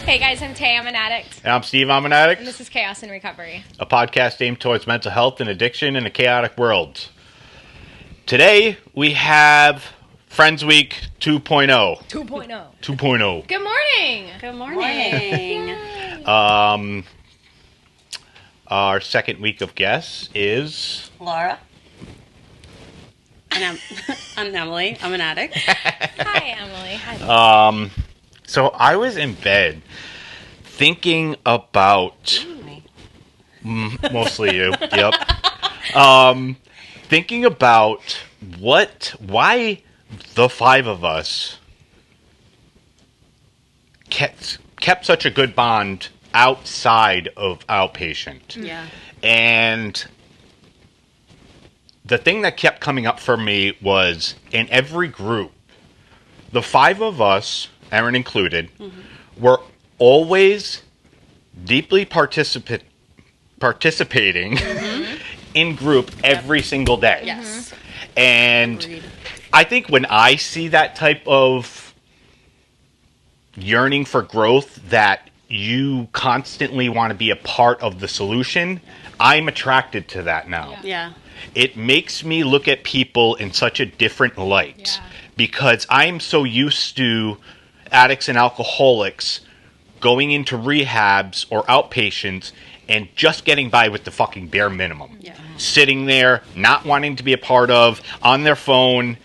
Hey guys, I'm Tay, I'm an addict. And I'm Steve, I'm an addict. And this is Chaos in Recovery. A podcast aimed towards mental health and addiction in a chaotic world. Today, we have Friends Week 2.0. 2.0. 2.0. Good morning. Good morning. Our second week of guests is... Laura. And I'm Emily. I'm an addict. Hi, Emily. Hi. So I was in bed thinking about... mostly you. Yep. Thinking about why the five of us kept such a good bond outside of outpatient. Yeah. And the thing that kept coming up for me was in every group, the five of us, Aaron included, were always deeply participating in group every single day. Yes. And Agreed. I think when I see that type of yearning for growth, that you constantly want to be a part of the solution, I'm attracted to that now. Yeah. It makes me look at people in such a different light because I'm so used to addicts and alcoholics going into rehabs or outpatients and just getting by with the fucking bare minimum. Yeah. Sitting there, not wanting to be a part of, on their phone,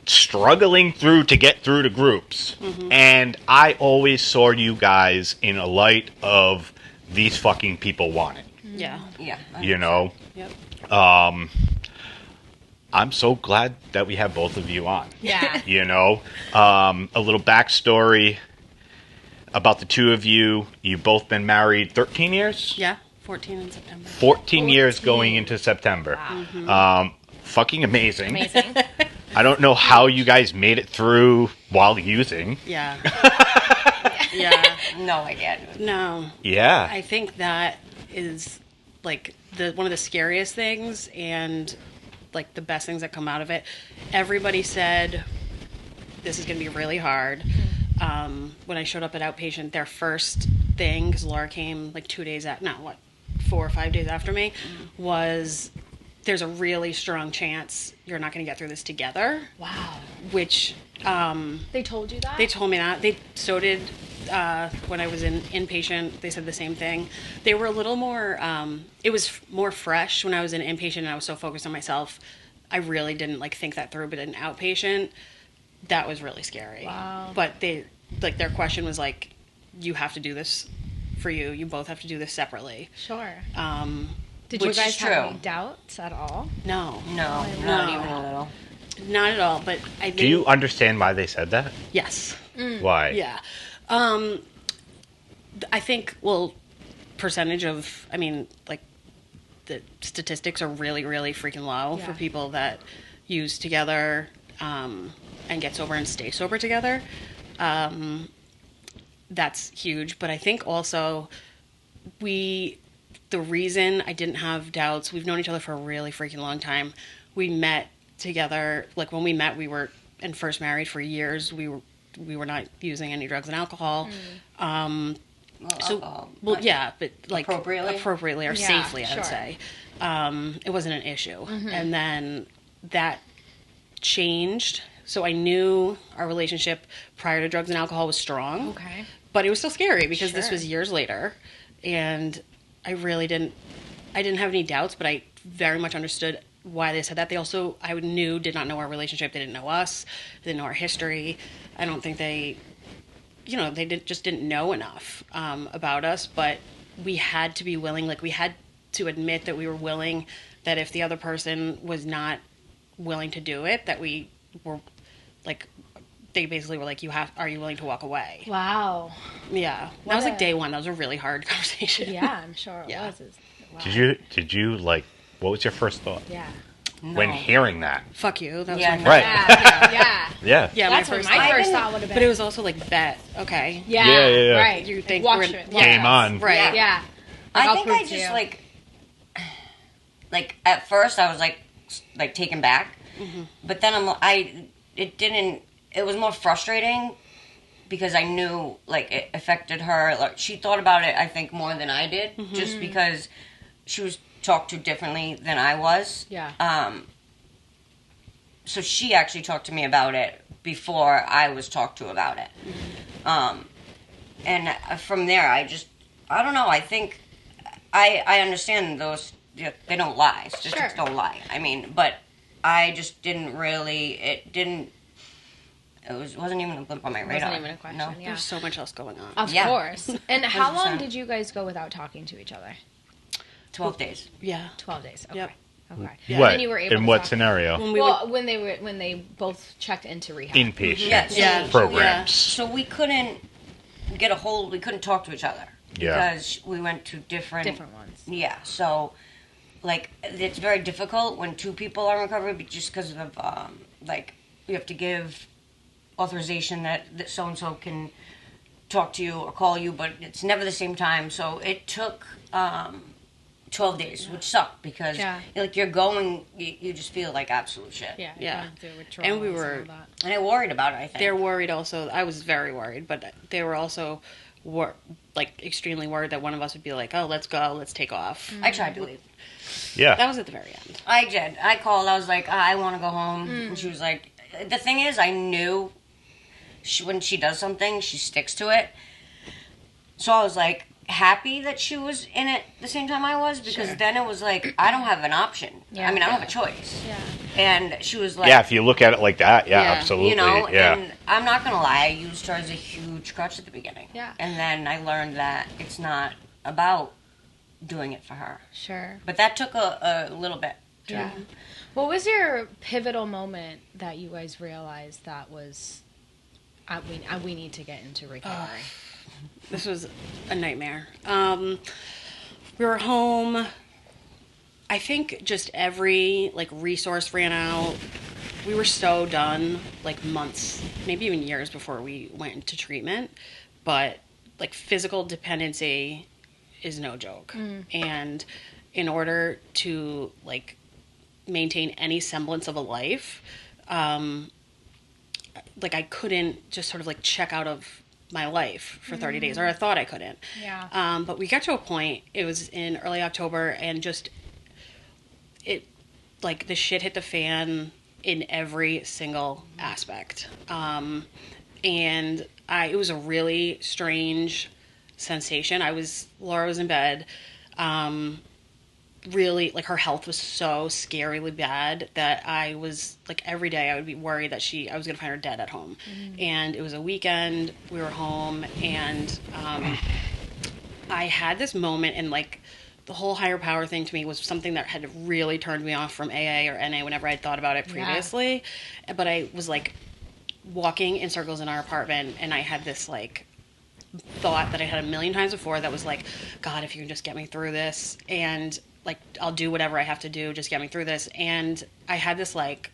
struggling to get through to groups. And I always saw you guys in a light of these fucking people want it. Yeah. Yeah. You know? Yep. I'm so glad that we have both of you on. Yeah. You know? A little backstory about the two of you. You've both been married 13 years? Yeah. 14 in September. 14 years going into September. Fucking amazing. Amazing. I don't know how you guys made it through while using. Yeah. Yeah. No idea. No. Yeah. I think that is like one of the scariest things and like the best things that come out of it. Everybody said this is going to be really hard. When I showed up at outpatient, their first thing, because Laura came like 4 or 5 days after me, was there's a really strong chance you're not going to get through this together. Wow. Which They told you that? they told me that. So did when I was in inpatient. They said the same thing. They were a little more. It was more fresh when I was in inpatient, and I was so focused on myself. I really didn't think that through. But in outpatient, that was really scary. Wow. But their question was like, you have to do this for you. You both have to do this separately. Sure. Did Which you guys is have true. any doubts at all? No, No, not even a little. not at all. But I think Do you understand why they said that? yes. Why? Yeah. I think, percentage of, the statistics are really, really freaking low for people that use together and get sober and stay sober together. That's huge. But I think also the reason I didn't have doubts, we've known each other for a really freaking long time. We met together, when we met, we were and first married for years. We were not using any drugs and alcohol. But appropriately or safely, I would say. It wasn't an issue. And then that changed. So I knew our relationship prior to drugs and alcohol was strong. Okay. But it was still scary because this Sure. was years later. And I didn't have any doubts, but I very much understood why they said that. They also, did not know our relationship. They didn't know us. They didn't know our history. I don't think they just didn't know enough about us, but we had to be willing, we had to admit that we were willing, that if the other person was not willing to do it, that we were, they basically were like, are you willing to walk away? Wow. Yeah. That was day one. That was a really hard conversation. Yeah, I'm sure it Yeah. was. Wow. Did you what was your first thought Yeah. when hearing that? Fuck you. That was Yeah, my no. Right. Yeah. Yeah. Yeah, That's my what first my thought. first thought would have been. But it was also bet. Okay. Yeah. Yeah. Right. You think Watch we're- it. Game on. Right. Yeah. I I'll think prove I to just you. at first I was taken back, but then it was more frustrating because I knew, like, it affected her. Like, she thought about it, I think, more than I did, just because she was talked to differently than I was. Yeah. So she actually talked to me about it before I was talked to about it. And from there, I don't know, I think, I understand those, they don't lie. Statistics don't lie. I mean, but I just didn't really, wasn't even a blip on my radar. Wasn't even a question. No. Yeah. There's so much else going on. Of Yeah. course. And how long 100%. did you guys go without talking to each other? 12 days. Yeah. 12 days. Okay. Yep. Okay. Yeah. What? And you were able In to what talk- scenario? When we Well, when they both checked into rehab. Inpatient Yeah, so- Yeah. programs. So we couldn't get a hold, we couldn't talk to each other. Yeah. Because we went to different ones. Yeah, so, like, it's very difficult when two people are in recovery, but just because of, like, you have to give authorization that so-and-so can talk to you or call you, but it's never the same time. So it took 12 days, which sucked because, like, you're going, you just feel like absolute shit. Yeah. Yeah. going through withdrawals And we all were- that. And I worried about it, I think. They're worried also. I was very worried, but they were also like extremely worried that one of us would be like, "Oh, let's go, let's take off." I tried to leave. Yeah. That was at the very end. I did. I called. I was like, I want to go home. And she was like, the thing is, I knew when she does something, she sticks to it. So I was like happy that she was in it the same time I was, because then it was like, I don't have an option. Yeah. I mean, I don't have a choice. Yeah. And she was like, Yeah, if you look at it like that, yeah, Yeah. absolutely. you know, yeah. and I'm not going to lie, I used her as a huge crutch at the beginning. Yeah. And then I learned that it's not about doing it for her. Sure. But that took a little bit. Yeah. What was your pivotal moment that you guys realized that was, we need to get into recovery? This was a nightmare. We were home. I think just every like resource ran out. We were so done, like months, maybe even years before we went into treatment. But like physical dependency is no joke. And in order to like maintain any semblance of a life, like I couldn't just sort of like check out of my life for 30 days, or I thought I couldn't. Yeah. But we got to a point, it was in early October, and just it, like the shit hit the fan in every single aspect. And it was a really strange sensation. Laura was in bed. Really, like, her health was so scarily bad that I was, like, every day I would be worried that I was going to find her dead at home. And it was a weekend, we were home, and I had this moment, and, like, the whole higher power thing to me was something that had really turned me off from AA or NA whenever I'd thought about it previously. Yeah. But I was, like, walking in circles in our apartment, and I had this, like, thought that I had a million times before that was like, God, if you can just get me through this, and like I'll do whatever I have to do, just get me through this. And I had this like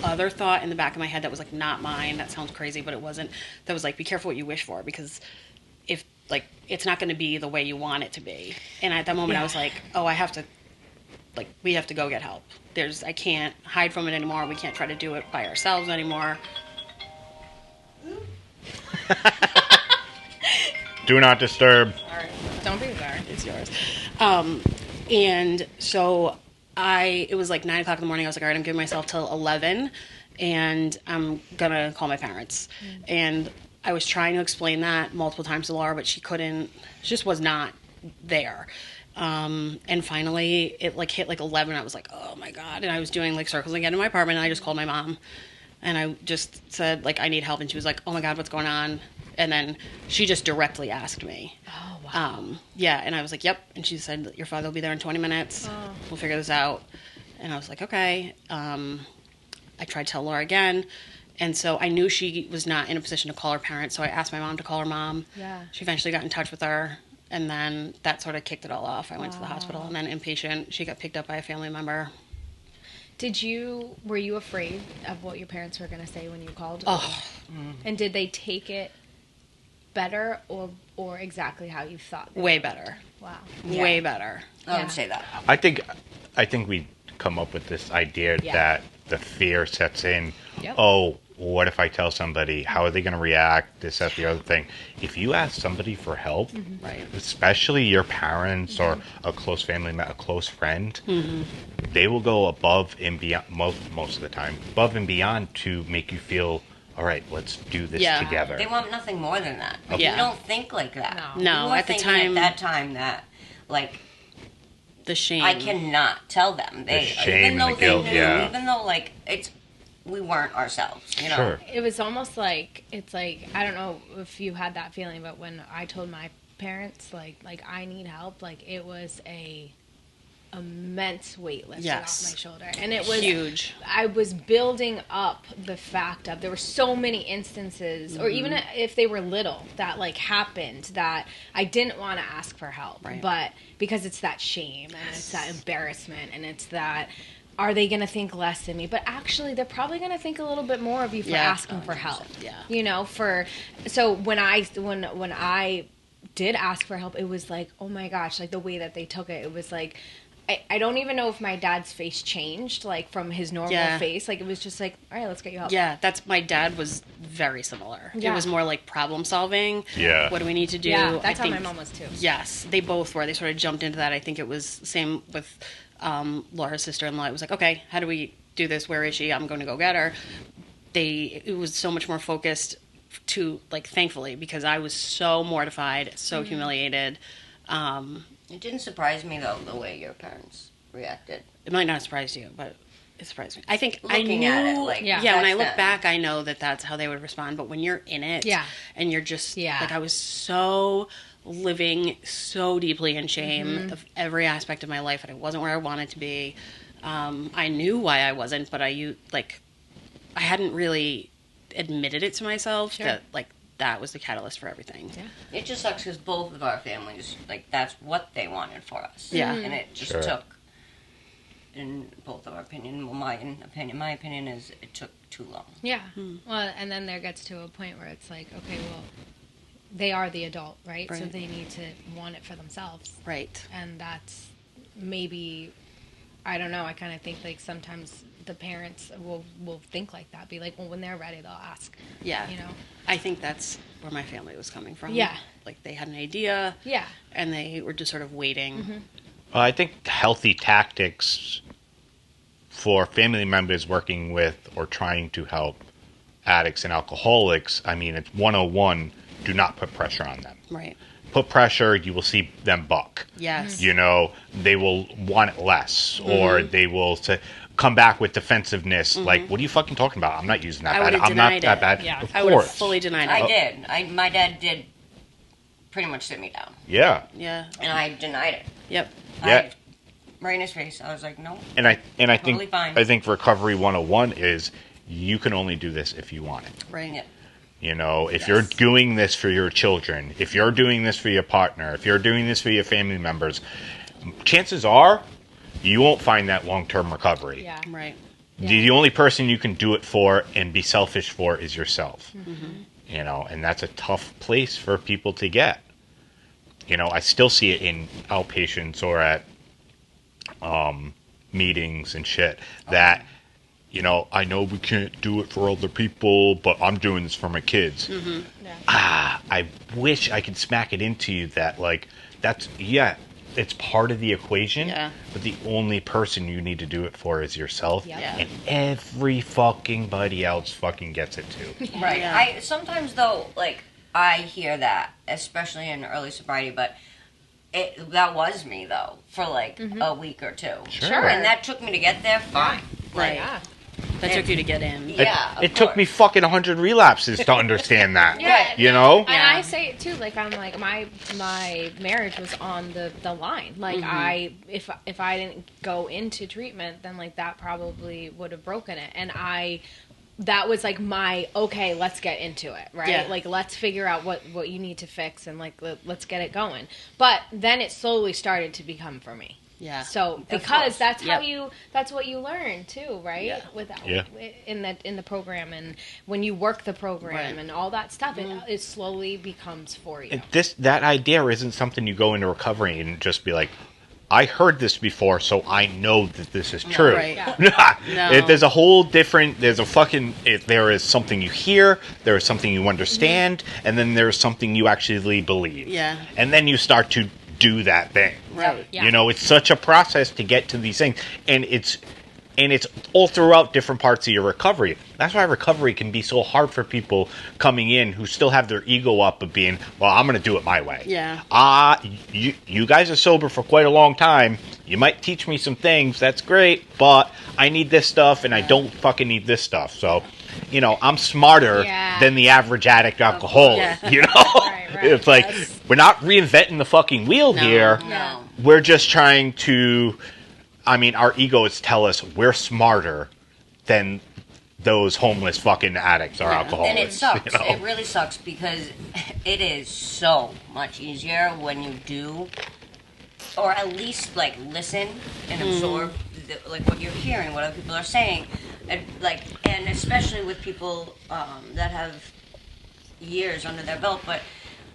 other thought in the back of my head that was like not mine. That sounds crazy, but it wasn't. That was like, be careful what you wish for, because if like it's not going to be the way you want it to be. And at that moment I was like, oh, we have to go get help. I can't hide from it anymore. We can't try to do it by ourselves anymore. Do not disturb. Sorry. Don't be sorry. It's yours. And so it was like 9 o'clock in the morning. I was like, all right, I'm giving myself till 11 and I'm going to call my parents. And I was trying to explain that multiple times to Laura, but she couldn't, she just was not there. And finally it like hit like 11. I was like, oh my God. And I was doing like circles again in my apartment, and I just called my mom and I just said like, I need help. And she was like, oh my God, what's going on? And then she just directly asked me. Oh, wow. Yeah, and I was like, yep. And she said, your father will be there in 20 minutes. We'll figure this out. And I was like, okay. I tried to tell Laura again. And so I knew she was not in a position to call her parents, so I asked my mom to call her mom. Yeah. She eventually got in touch with her, and then that sort of kicked it all off. I went to the hospital, and then inpatient. She got picked up by a family member. Were you afraid of what your parents were going to say when you called? Oh. And did they take it better or exactly how you thought? Way better. Wow. Yeah. Way better. I would say that. I think we come up with this idea Yeah. that the fear sets in. Yep. Oh, what if I tell somebody? How are they going to react? This, that, the other thing. If you ask somebody for help, Right. especially your parents or a close family member, a close friend, they will go above and beyond, most of the time, above and beyond to make you feel, all right, let's do this Yeah. together. They want nothing more than that. Yeah. You don't think like that. No, You were at the thinking time- at that time that, like, The shame. I cannot tell them. They, shame even though and the they guilt, knew, yeah. even though, like, we weren't ourselves, you know? Sure. It was almost like, it's like, I don't know if you had that feeling, but when I told my parents, like I need help, like, it was a immense weight lifted Yes. off my shoulder. And it was huge. I was building up the fact of there were so many instances, or even if they were little, that like happened that I didn't want to ask for help. Right. But because it's that shame and it's that embarrassment and it's that, are they going to think less of me? But actually, they're probably going to think a little bit more of you for Yeah. asking for help. Yeah. You know, so when I did ask for help, it was like, oh my gosh, like the way that they took it, it was like, I don't even know if my dad's face changed, like from his normal Yeah. face. Like it was just like, all right, let's get you help. Yeah, my dad was very similar. Yeah. It was more like problem solving. Yeah. What do we need to do? Yeah, that's I how my think- mom was too. Yes, they both were. They sort of jumped into that. I think it was same with Laura's sister-in-law. It was like, okay, how do we do this? Where is she? I'm going to go get her. It was so much more focused to, like, thankfully, because I was so mortified, so humiliated. It didn't surprise me, though, the way your parents reacted. It might not surprise you, but it surprised me. I think I Looking knew. at it, like, Yeah. When I back look then. back, I know that that's how they would respond. But when you're in it, Yeah. and you're just Yeah. like, I was so living so deeply in shame of every aspect of my life, and I wasn't where I wanted to be. I knew why I wasn't, but I hadn't really admitted it to myself Sure. that like that was the catalyst for everything. Yeah. It just sucks because both of our families, like, that's what they wanted for us. Yeah. And it just Sure. took, in both of our opinion, well, my opinion is it took too long. Yeah. Well, and then there gets to a point where it's like, okay, well, they are the adult, right? So Right. they need to want it for themselves. Right. And that's maybe, I don't know, I kind of think like sometimes the parents will think like that, be like, well, when they're ready, they'll ask. Yeah. You know? I think that's where my family was coming from. Yeah. Like they had an idea. Yeah. And they were just sort of waiting. Well, I think healthy tactics for family members working with or trying to help addicts and alcoholics, I mean, it's 101, do not put pressure on them. Right. Put pressure, you will see them buck. Yes. You know, they will want it less, or they will come back with defensiveness. Like, what are you fucking talking about? I'm not using that I bad. would've I'm not denied that it. bad. Yeah. Of I would have course. fully denied I it. did. My dad did pretty much sit me down, Yeah. Yeah. and I denied it. Yep. Yeah. Right in his face. I was like, no. And I Totally think fine. I think recovery 101 is you can only do this if you want it. Right. Yeah. You know, if Yes. you're doing this for your children, if you're doing this for your partner, if you're doing this for your family members, chances are you won't find that long-term recovery. Yeah. Right. The only person you can do it for and be selfish for is yourself. You know, and that's a tough place for people to get. You know, I still see it in outpatients or at meetings and shit that, you know, I know we can't do it for other people, but I'm doing this for my kids. Yeah. I wish I could smack it into you that, like, it's part of the equation, Yeah. but the only person you need to do it for is yourself, Yep. Yeah. and every fucking buddy else fucking gets it too. Right. Yeah. I sometimes though, like, I hear that, especially in early sobriety, but that was me though for like a week or two. Sure. And that took me to get there. Fine. Right. Yeah. That took you to get in. Yeah. It took me fucking 100 relapses to understand that. Yeah. You know? And I say it too, like I'm like my marriage was on the line. Like if I didn't go into treatment, then like that probably would have broken it. And that was like my, okay, let's get into it, right? Yeah. Like let's figure out what you need to fix and like let's get it going. But then it slowly started to become for me. Yeah. So because course. that's how Yep. that's what you learn too, right? Yeah. Yeah. In the program, and when you work the program Right. and all that stuff, it slowly becomes for you. That idea isn't something you go into recovery and just be like, I heard this before, so I know that this is true. Right. No. There's a whole different. There is something you hear, there is something you understand, and then there's something you actually believe. Yeah. And then you start to do that thing. Right. Yeah. You know, it's such a process to get to these things, and it's all throughout different parts of your recovery. That's why recovery can be so hard for people coming in who still have their ego up of being, well, I'm going to do it my way. Yeah. You guys are sober for quite a long time. You might teach me some things. That's great, but I need this stuff, and I don't fucking need this stuff. So, you know, I'm smarter than the average addict alcoholic. Yeah. You know, Right. it's like we're not reinventing the fucking wheel here. No. We're just trying to. I mean, our egos tell us we're smarter than those homeless fucking addicts or alcoholics. And it sucks. You know? It really sucks because it is so much easier when you do, or at least like listen and absorb like what you're hearing, what other people are saying, and especially with people that have years under their belt. But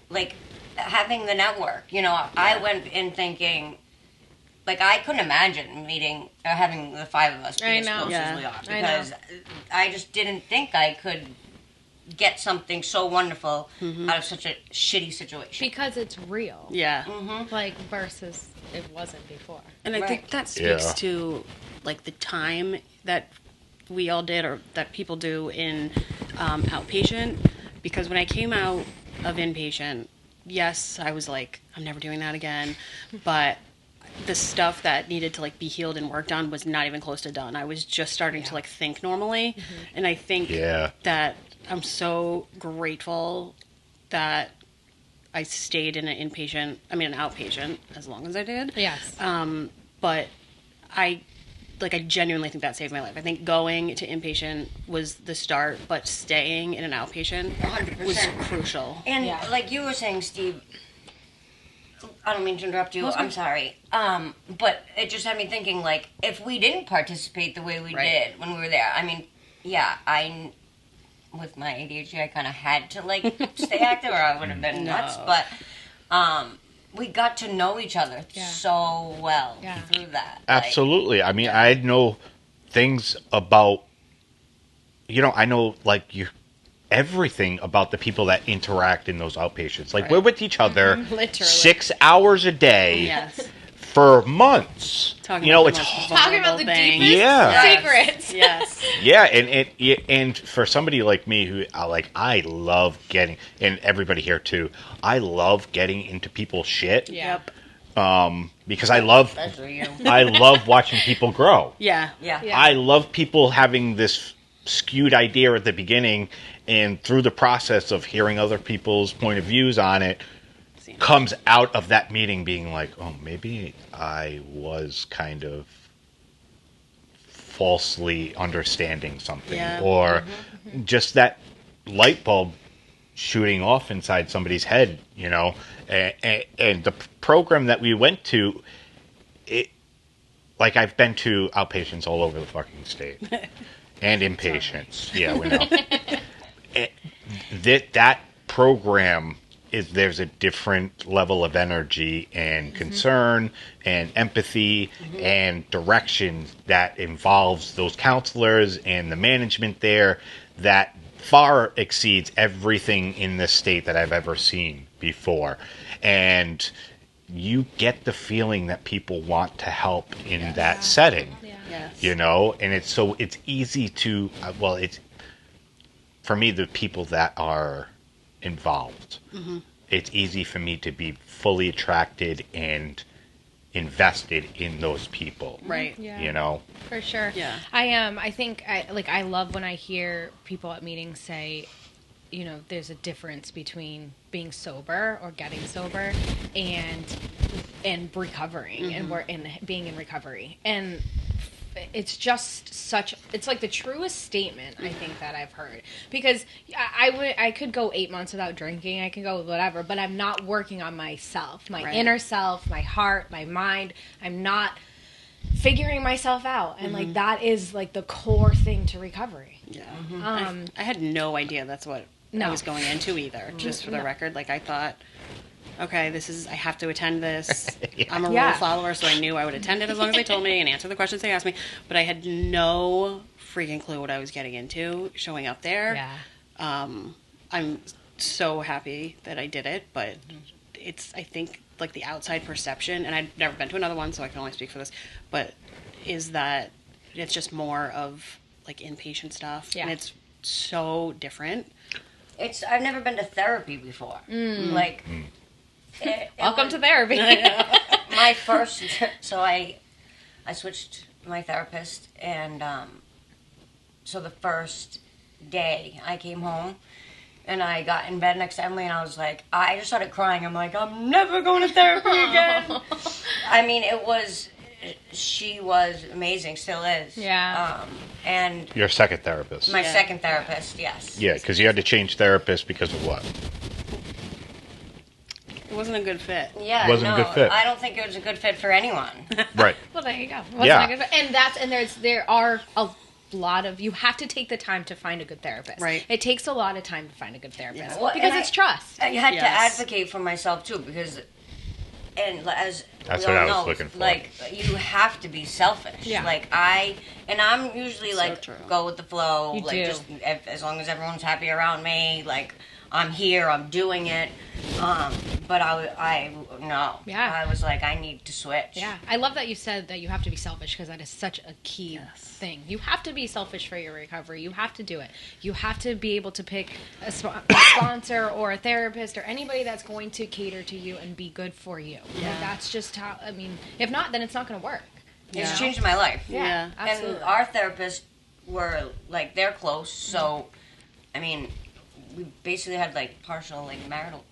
like having the network, you know, I went in thinking. Like, I couldn't imagine meeting or having the five of us be as close as we are. Because I just didn't think I could get something so wonderful out of such a shitty situation. Because it's real. Yeah. Like, versus it wasn't before. And I think that speaks to, like, the time that we all did or that people do in outpatient. Because when I came out of inpatient, yes, I was like, I'm never doing that again. But the stuff that needed to like be healed and worked on was not even close to done. I was just starting to like think normally. And I think that I'm so grateful that I stayed in an outpatient as long as I did. Yes. But I genuinely think that saved my life. I think going to inpatient was the start, but staying in an outpatient 100%. was crucial. And like you were saying, Steve, I don't mean to interrupt you. I'm sorry. But it just had me thinking, like, if we didn't participate the way we did when we were there, I mean, with my ADHD, I kind of had to, like, stay active or I would have been nuts. But we got to know each other so well through that. Absolutely. I mean, I know things about, you know, I know, like, everything about the people that interact in those outpatients. Like, we're with each other Literally. 6 hours a day for months. Talking you know, about it's Talking about the deepest secrets. Yes. Yeah, and for somebody like me who I love getting, and everybody here too, I love getting into people's shit. Yep. Because I love watching people grow. Yeah. I love people having this skewed idea at the beginning, and through the process of hearing other people's point of views on it, comes out of that meeting being like, oh, maybe I was kind of falsely understanding something, or just that light bulb shooting off inside somebody's head, you know. And the program that we went to, I've been to outpatients all over the fucking state. And inpatients. Yeah, we know. That program there's a different level of energy and concern and empathy and direction that involves those counselors and the management there that far exceeds everything in this state that I've ever seen before. And you get the feeling that people want to help in that setting. You know, and it's easy to, it's, for me, the people that are involved, it's easy for me to be fully attracted and invested in those people. Right. Yeah. You know? For sure. Yeah. I think I love when I hear people at meetings say, you know, there's a difference between being sober or getting sober and recovering and being in recovery. And it's just it's like the truest statement I think that I've heard, because I could go 8 months without drinking, I could go whatever, but I'm not working on myself, my inner self, my heart, my mind. I'm not figuring myself out, and like that is like the core thing to recovery. I had no idea that's what I was going into either, just for the record. Like, I thought okay, I have to attend this. Yeah. I'm a rule follower, so I knew I would attend it as long as they told me and answer the questions they asked me. But I had no freaking clue what I was getting into showing up there. Yeah. I'm so happy that I did it, but I think, like, the outside perception, and I've never been to another one, so I can only speak for this, but is that it's just more of, like, inpatient stuff. Yeah. And it's so different. I've never been to therapy before. Like, Welcome to therapy. my first. So I switched my therapist, and so the first day I came home, and I got in bed next to Emily, and I was like, I just started crying. I'm like, I'm never going to therapy again. I mean, she was amazing, still is. Yeah. And Your second therapist. my second therapist, yes. Yeah, because you had to change therapists because of what? It wasn't a good fit. Yeah, Wasn't a good fit. I don't think it was a good fit for anyone. Right. Well, there you go. Yeah. There are a lot of, you have to take the time to find a good therapist. Right. It takes a lot of time to find a good therapist. Yeah. Well, because and it's trust. I had to Yes. advocate for myself too, because, and as That's we what all I was know, looking for. like, you have to be selfish. Yeah. Like, I'm usually So like, true. go with the flow. You like, do. just as long as everyone's happy around me, like, I'm here, I'm doing it. But no. Yeah. I was like, I need to switch. Yeah, I love that you said that you have to be selfish, because that is such a key thing. You have to be selfish for your recovery. You have to do it. You have to be able to pick a sponsor or a therapist or anybody that's going to cater to you and be good for you. Yeah. Like, that's just how, I mean, if not, then it's not going to work. It's Yeah. changed my life. Yeah. Absolutely. And our therapists were, like, they're close, so, I mean, we basically had, like, partial, like, marital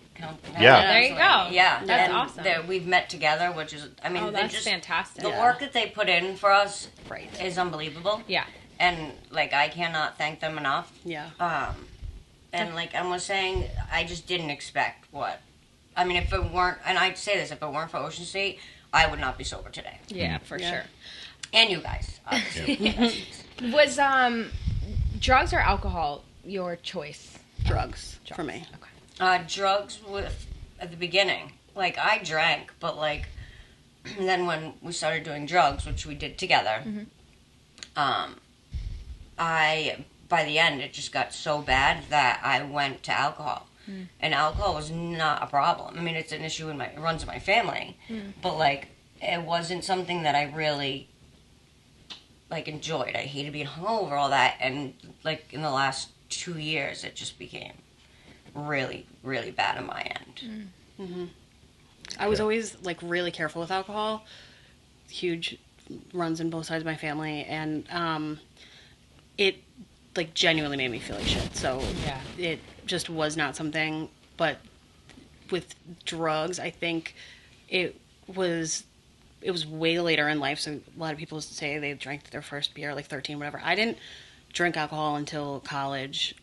Yeah. There you go. Yeah, That's and awesome. we've met together, which is, I mean, Oh, they're that's just fantastic. the Yeah. work that they put in for us Right. is unbelievable. Yeah. And like, I cannot thank them enough. Yeah. And like I was saying, I just didn't expect what. I mean, if it weren't, and I'd say this, if it weren't for Ocean State, I would not be sober today. Yeah, for Yeah. sure. And you guys, obviously. Was drugs or alcohol your choice? Drugs for me. Okay. Drugs at the beginning. Like, I drank, but like, then when we started doing drugs, which we did together, by the end, it just got so bad that I went to alcohol. And alcohol was not a problem. I mean, it's an issue it runs in my family, but like, it wasn't something that I really like enjoyed. I hated being hungover, all that, and like in the last 2 years, it just became really, really bad on my end. I was always, like, really careful with alcohol. Huge runs in both sides of my family, and it, like, genuinely made me feel like shit. So Yeah. it just was not something. But with drugs, I think it was way later in life. So a lot of people say they drank their first beer, like 13, whatever. I didn't drink alcohol until college.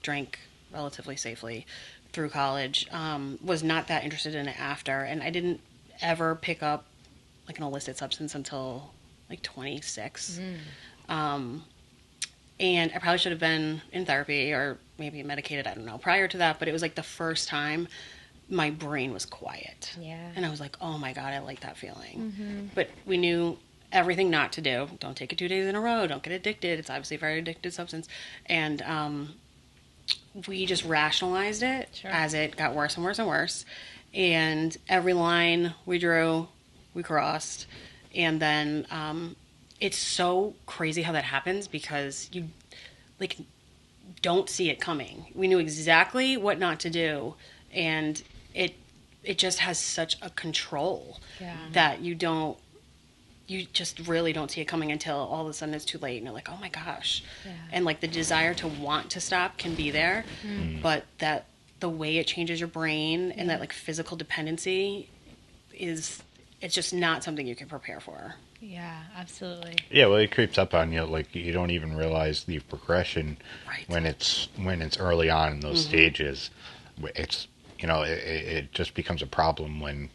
Drank relatively safely through college. Was not that interested in it after, and I didn't ever pick up like an illicit substance until like 26. And I probably should have been in therapy or maybe medicated, I don't know, prior to that, but it was like the first time my brain was quiet. Yeah. And I was like, oh my God, I like that feeling. But we knew everything not to do. Don't take it 2 days in a row. Don't get addicted. It's obviously a very addictive substance. And we just rationalized it as it got worse and worse and worse. And every line we drew, we crossed. And then it's so crazy how that happens because you, like, don't see it coming. We knew exactly what not to do. And it just has such a control that you just really don't see it coming until all of a sudden it's too late and you're like, oh my gosh. Yeah. And like the desire to want to stop can be there, but that the way it changes your brain and that like physical dependency it's just not something you can prepare for. Yeah, absolutely. Yeah, well, it creeps up on you. Like, you don't even realize the progression Right. when it's early on in those stages. It's, it just becomes a problem when,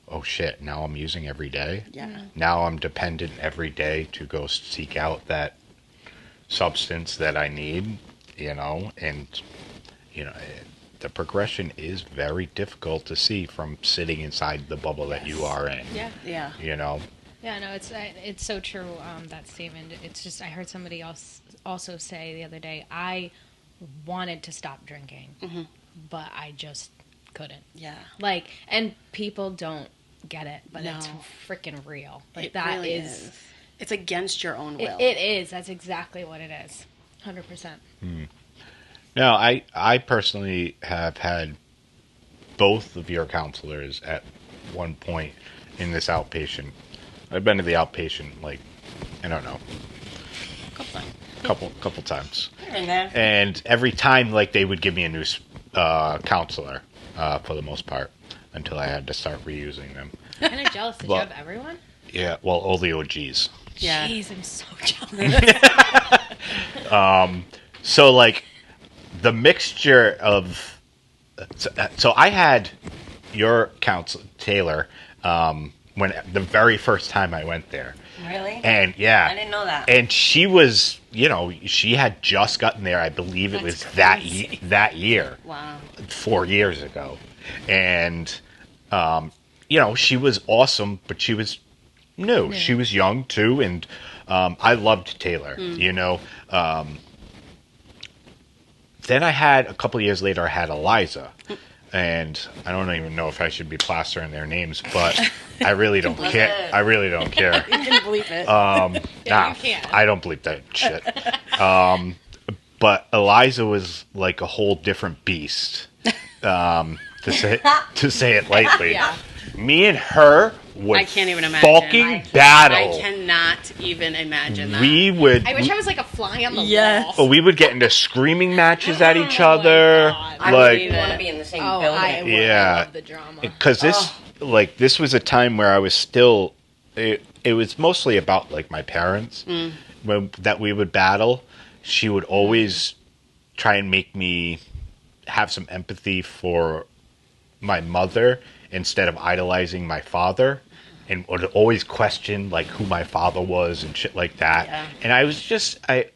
oh shit, now I'm using every day. Yeah. Now I'm dependent every day to go seek out that substance that I need, and, the progression is very difficult to see from sitting inside the bubble that you are in. Yeah. Yeah. You know? Yeah, no, it's so true, that statement. It's just, I heard somebody else also say the other day, I wanted to stop drinking, but I just couldn't. Yeah. Like, and people don't get it, but No. it's freaking real. Like, It that really is. It's against your own will. It is. That's exactly what it is. 100%. No, I personally have had both of your counselors at one point in this outpatient. I've been to the outpatient, like, I don't know, couple times. And then, And every time, like, they would give me a new counselor, for the most part, until I had to start reusing them. I'm kind of jealous. Did Well- you have everyone? Yeah, well, all the OGs. Yeah. Jeez, I'm so jealous. So, like, the mixture of... So I had your counselor, Taylor, when the very first time I went there. really? And, yeah. I didn't know that. And she was, you know, she had just gotten there. I believe it was that year. Wow. 4 years ago. And, you know, she was awesome, but she was new. Yeah. She was young, too, and I loved Taylor, you know. Then I had, a couple of years later, I had Eliza. And I don't even know if I should be plastering their names, but I really don't care. I really don't care. You can believe it. Yeah, Nah, you can. I don't believe that shit. But Eliza was like a whole different beast. To say it lightly. Yeah. Me and her would I can't even imagine. fucking battle. I cannot even imagine that. We would. I wish I was like a fly on the Yes. wall. We would get into screaming matches at each Oh my other, God. I like wouldn't want to be in the same Oh, building. I would. Yeah. I love the drama. because this was a time where I was still. It was mostly about like my parents that we would battle. She would always try and make me have some empathy for my mother instead of idolizing my father, and would always question like who my father was and shit like that. Yeah. And I was just I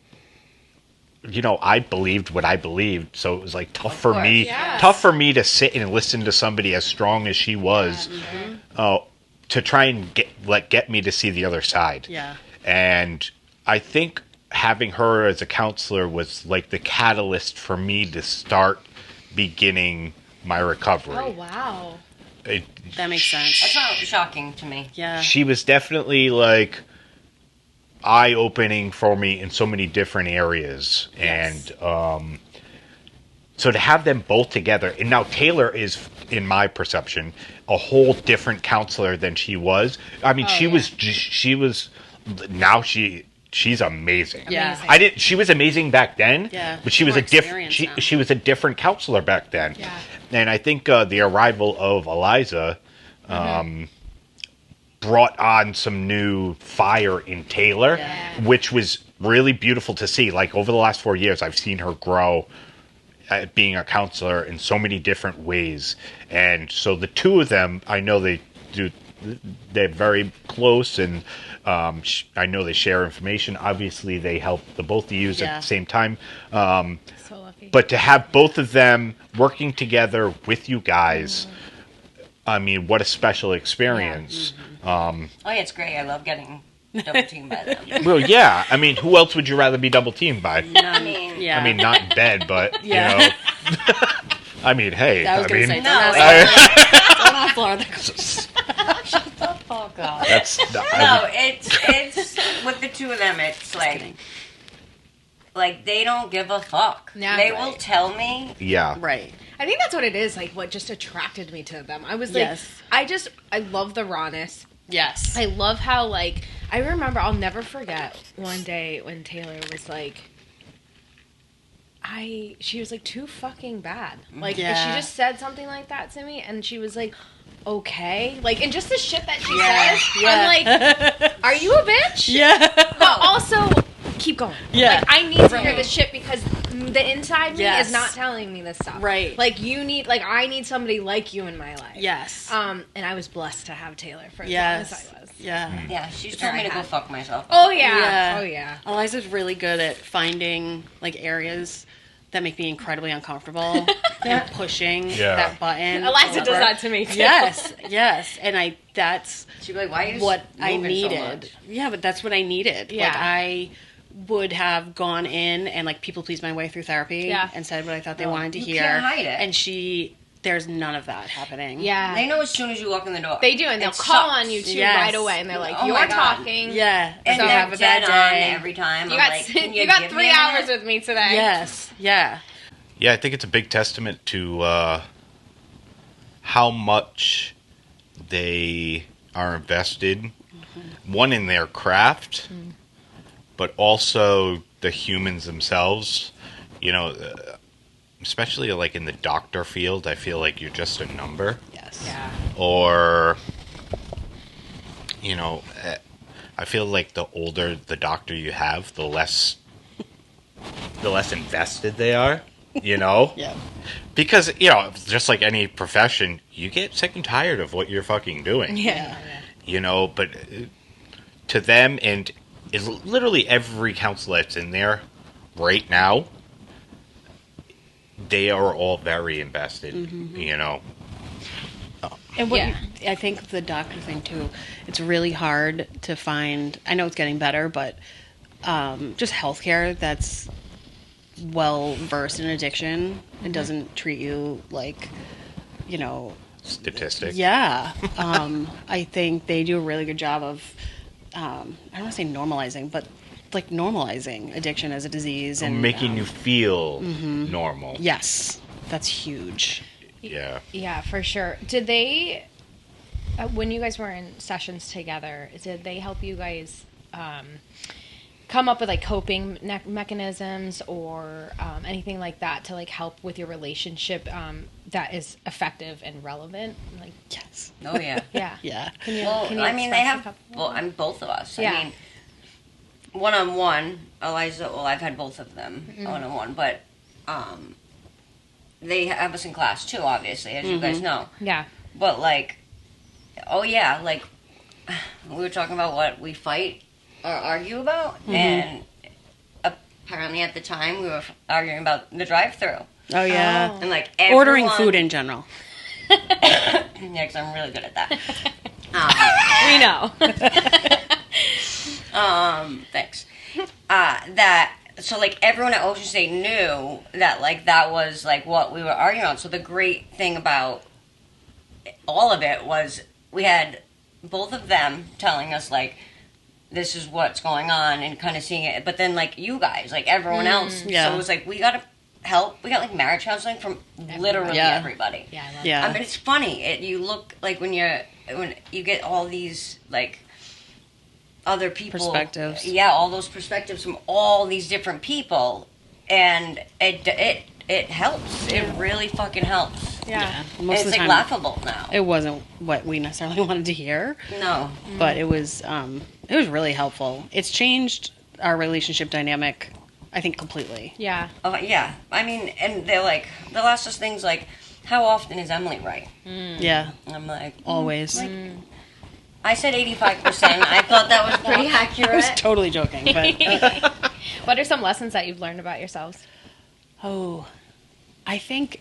believed what I believed, so it was like tough for course, me, yes. tough for me to sit and listen to somebody as strong as she was, to try and get me to see the other side. Yeah. And I think having her as a counselor was like the catalyst for me to start beginning my recovery. Oh, wow. That makes sense. That's not shocking to me. Yeah. She was definitely like eye-opening for me in so many different areas. Yes. And so to have them both together, and now Taylor is, in my perception, a whole different counselor than she was. I mean, she's amazing. Yeah. She was amazing back then, Yeah. but she was More a different experienced now. she was a different counselor back then. Yeah. And I think the arrival of Eliza brought on some new fire in Taylor, Yeah. which was really beautiful to see. Like over the last 4 years, I've seen her grow at being a counselor in so many different ways. And so the two of them, I know they're very close, and I know they share information. Obviously, they help the both of you at Yeah. the same time. So lucky. But to have both of them working together with you guys, I mean, what a special experience. Oh, yeah, it's great. I love getting double teamed by them. Well, yeah. I mean, who else would you rather be double teamed by? I mean, Yeah. I mean, not in bed, but, Yeah. you know. I mean, hey. I was I going to mean, say, No, don't ask Florida. oh god. that's. No, it's with the two of them. It's kidding. like they don't give a fuck. Yeah, They right. will tell me. yeah. Right. I think that's what it is. Like, what just attracted me to them. I was like, Yes. I love the rawness. Yes. I love how, like, I remember, I'll never forget one day when Taylor was like, she was like too fucking bad. Like, Yeah. she just said something like that to me, and she was like, okay. Like, and just the shit that she Yeah. says, Yeah. I'm like, are you a bitch? Yeah. But also, keep going. Yeah. Like, I need to hear this shit because the inside me Yes. is not telling me this stuff. Right. Like, I need somebody like you in my life. Yes. And I was blessed to have Taylor for as long Yes. as I was. Yeah. Yeah, she's told me to go fuck myself. Oh yeah. Yeah. Oh yeah. Eliza's really good at finding like areas that make me incredibly uncomfortable and pushing Yeah. that button. Eliza does over. that to me too. Yes, and that's She'd be like, "Why are you what I moving so needed. much?" Yeah, but that's what I needed. Yeah. Like I would have gone in and like people pleased my way through therapy and said what I thought they wanted to you hear. can't hide it. And there's none of that happening. Yeah. They know as soon as you walk in the door. They do, and they'll It call sucks. on you too Yes. right away, and they're like, Oh "You're my God. talking." Yeah. And so they're have a bad dead on day. every time. You I'm got like, "Can you got give 3 me a hours minute?" with me today. Yes. Yeah. Yeah, I think it's a big testament to how much they are invested, one in their craft, but also the humans themselves. You know, especially like in the doctor field, I feel like you're just a number. Yes. Yeah. Or, you know, I feel like the older the doctor you have, the less invested they are. You know? Yeah. Because, you know, just like any profession, you get sick and tired of what you're fucking doing. Yeah. You know, but to them, and is literally every counselor that's in there right now, they are all very invested, you know. And what Yeah. I think the doctor thing too, it's really hard to find. I know it's getting better, but just healthcare that's well versed in addiction and doesn't treat you like, you know, Statistic. yeah. I think they do a really good job of, I don't want to say normalizing, but like normalizing addiction as a disease and making you feel normal. Yes, that's huge. Yeah. Yeah, for sure. Did they, when you guys were in sessions together, did they help you guys come up with like coping mechanisms or anything like that to like help with your relationship that is effective and relevant? Like, Yes. Oh yeah. yeah, Yeah. Can you? Well, can you I mean, they express a have. couple? Well, I mean, both of us. Yeah. I mean, one-on-one, Eliza. Well, I've had both of them one-on-one, but they have us in class too. Obviously, as you guys know. Yeah. But like, oh yeah, like we were talking about what we fight or argue about, and apparently at the time we were arguing about the drive-through, Oh yeah. Oh. and like Ordering everyone- food in general. Yeah, because I'm really good at that. We know. Thanks. That so like everyone at Ocean State knew that like that was like what we were arguing on. So the great thing about all of it was we had both of them telling us like this is what's going on and kind of seeing it, but then like you guys, like everyone else. yeah. So it was like we gotta help. We got like marriage counseling from literally Yeah. everybody. Yeah. I love Yeah. I mean, it's funny. You look like when you get all these like other people Perspectives. Yeah, all those perspectives from all these different people, and it helps. It really fucking helps. Yeah. Most And of it's the like time, laughable now. it wasn't what we necessarily wanted to hear, No, but it was really helpful. It's changed our relationship dynamic, I think, completely. Yeah. yeah. I mean, and they're like they'll ask us things like, "How often is Emily right?" Yeah, And I'm like, always. like, I said 85%. I thought that was pretty I was accurate. totally joking, but What are some lessons that you've learned about yourselves? I think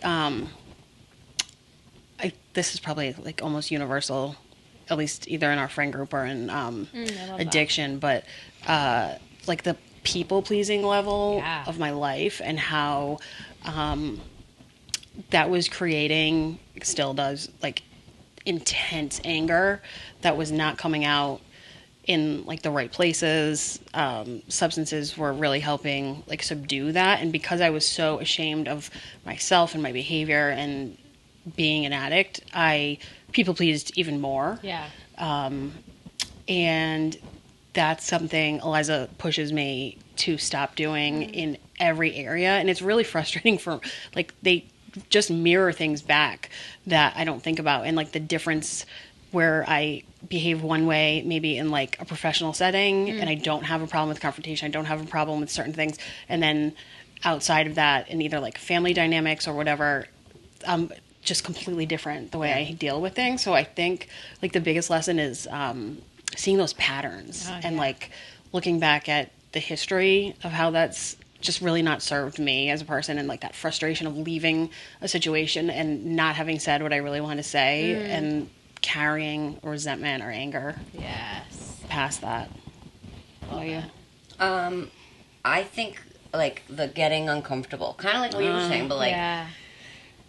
this is probably like almost universal, at least either in our friend group or in I love that. addiction, but like the people pleasing level Yeah. of my life and how that was creating, still does, like intense anger that was not coming out in like the right places. Substances were really helping like subdue that, and because I was so ashamed of myself and my behavior and being an addict, I people pleased even more. Yeah. And that's something Eliza pushes me to stop doing in every area, and it's really frustrating for like they just mirror things back that I don't think about, and like the difference where I behave one way maybe in like a professional setting and I don't have a problem with confrontation, I don't have a problem with certain things, and then outside of that in either like family dynamics or whatever, just completely different the way I deal with things. So I think like the biggest lesson is seeing those patterns and like looking back at the history of how that's just really not served me as a person, and like that frustration of leaving a situation and not having said what I really want to say and carrying resentment or anger Yes. past that. Oh yeah. I think like the getting uncomfortable, kind of like what you were saying, but like Yeah.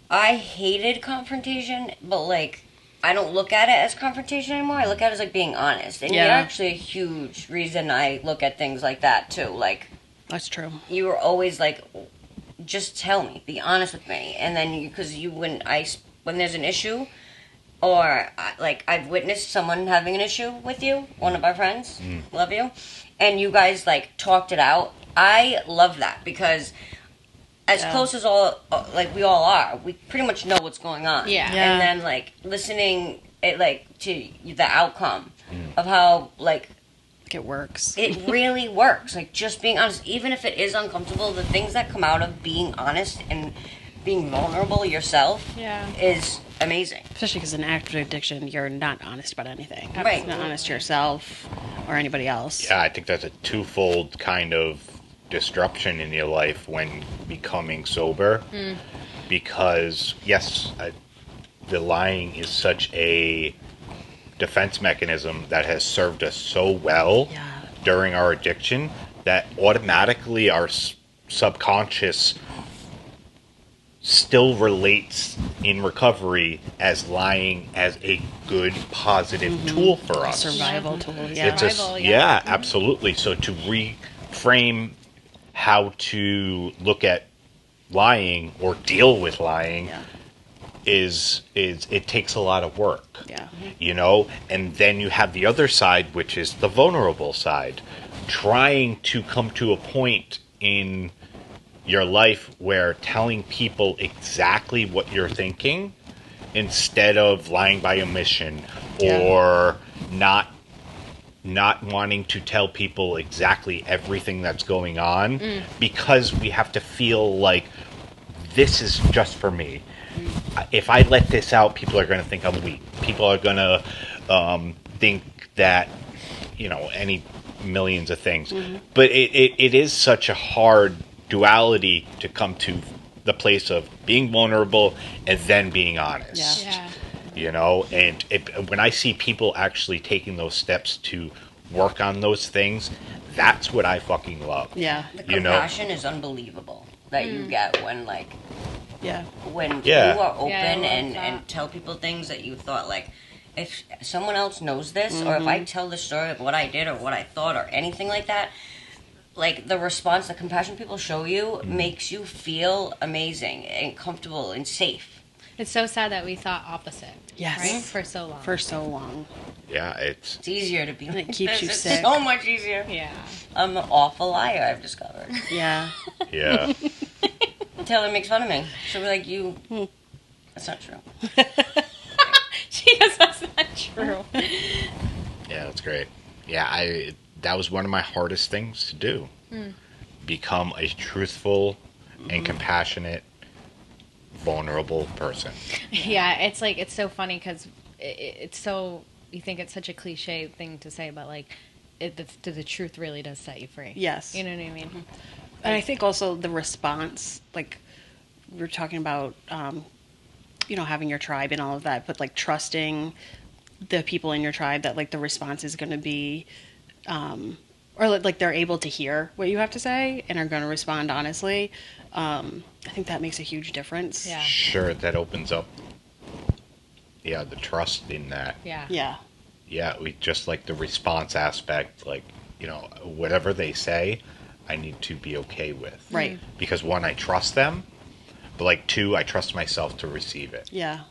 I hated confrontation, but like I don't look at it as confrontation anymore. I look at it as like being honest, and Yeah. you're actually a huge reason I look at things like that too. Like That's true. you were always like, just tell me, be honest with me, and then because when there's an issue, or like I've witnessed someone having an issue with you, one of our friends, love you, and you guys like talked it out. I love that because as close as all like we all are, we pretty much know what's going on. Yeah. Yeah. And then like listening it like to the outcome of how like It works. it really works. Like just being honest, even if it is uncomfortable, the things that come out of being honest and being vulnerable yourself is amazing. Especially because in active addiction, you're not honest about anything. Right. You're not honest to yourself or anybody else. Yeah, I think that's a twofold kind of disruption in your life when becoming sober. Because, yes, the lying is such a defense mechanism that has served us so well during our addiction that automatically our subconscious still relates in recovery as lying as a good, positive tool for us. Survival tool. Yeah. It's a, Survival, yeah, absolutely. So to reframe how to look at lying or deal with lying is it takes a lot of work. Yeah. You know, and then you have the other side, which is the vulnerable side, trying to come to a point in your life where telling people exactly what you're thinking instead of lying by omission or not wanting to tell people exactly everything that's going on because we have to feel like this is just for me. If I let this out, people are going to think I'm weak. People are going to think that, you know, any millions of things. But it is such a hard duality to come to the place of being vulnerable and then being honest. Yeah. You know, and when I see people actually taking those steps to work on those things, that's what I fucking love. Yeah. The You know? compassion is unbelievable that you get when like Yeah. when Yeah. you are open Yeah, I love and that. tell people things that you thought like if someone else knows this or if I tell the story of what I did or what I thought or anything like that, like the response, the compassion people show you makes you feel amazing and comfortable and safe. It's so sad that we thought opposite. Yes. Right? For so long. For so long. Yeah, it's It's easier to be And it like keeps this. you It's sick. so much easier. Yeah. I'm an awful liar, I've discovered. Yeah. yeah. Taylor makes fun of me. She'll be like, you... That's not true. She goes, that's not true. Yeah, that's great. Yeah, that was one of my hardest things to do. Become a truthful and compassionate, vulnerable person. Yeah, it's like, it's so funny because it's so, you think it's such a cliche thing to say, but like, the truth really does set you free. Yes. You know what I mean? And I think also the response, like we were talking about, you know, having your tribe and all of that, but like trusting the people in your tribe that like the response is going to be, or like they're able to hear what you have to say and are going to respond honestly. I think that makes a huge difference. Yeah. Sure, that opens up, the trust in that. Yeah. Yeah. Yeah, we just like the response aspect, like, you know, whatever they say, I need to be okay with. Right. Because one, I trust them, but like two, I trust myself to receive it. Yeah.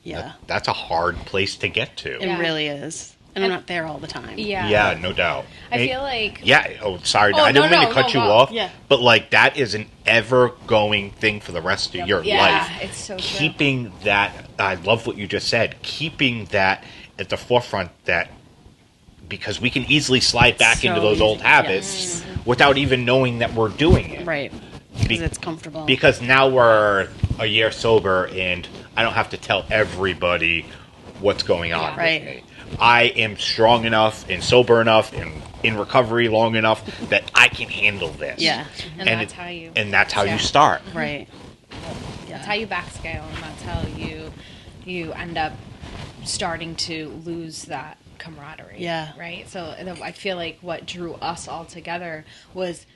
Yeah. That's a hard place to get to. It Yeah. really is. And I'm not there all the time. Yeah. Yeah, no doubt. I feel like, Yeah. Oh, sorry. Oh, I didn't no, mean to no, cut you no. off. Yeah. But like that is an ever-going thing for the rest of your yeah, life. it's so true. Keeping that, I love what you just said. Keeping that at the forefront, that because we can easily slide back So into those old easy, habits without even knowing that we're doing it. Right. Be- Because it's comfortable. Because now we're a year sober, and I don't have to tell everybody what's going on Right. with me. I am strong enough and sober enough and in recovery long enough that I can handle this. Yeah. And that's how you... And that's how you start. Right. That's how you backscale, and that's how you end up starting to lose that camaraderie. Yeah. Right? So I feel like what drew us all together was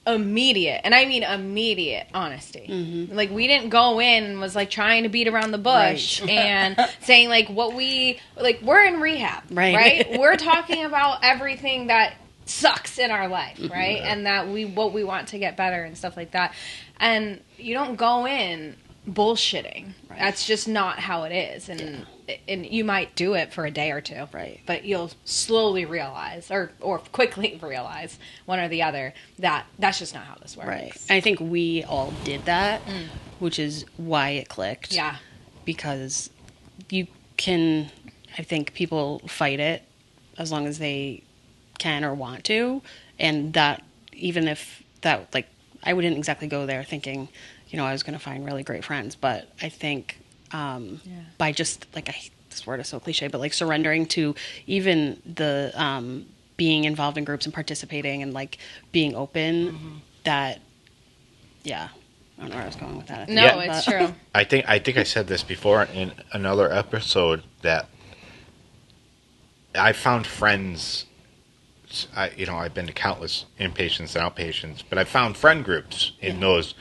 immediate, and I mean immediate honesty. Mm-hmm. Like, we didn't go in and was like trying to beat around the bush and saying like we're in rehab, right? We're talking about everything that sucks in our life, right? And that what we want to get better and stuff like that. And you don't go in bullshitting. Right. That's just not how it is. And you might do it for a day or two, right? But you'll slowly realize, or quickly realize, one or the other, that that's just not how this works. Right. I think we all did that, which is why it clicked. Yeah. Because you can, I think people fight it as long as they can or want to, and that even if that, like, I wouldn't exactly go there thinking, I was going to find really great friends, but I think by just, like, this word is so cliche, but like surrendering to even the being involved in groups and participating and like being open, that, I don't know where I was going with that. It's true. I think I said this before in another episode that I found friends. I've been to countless inpatients and outpatients, but I found friend groups in those,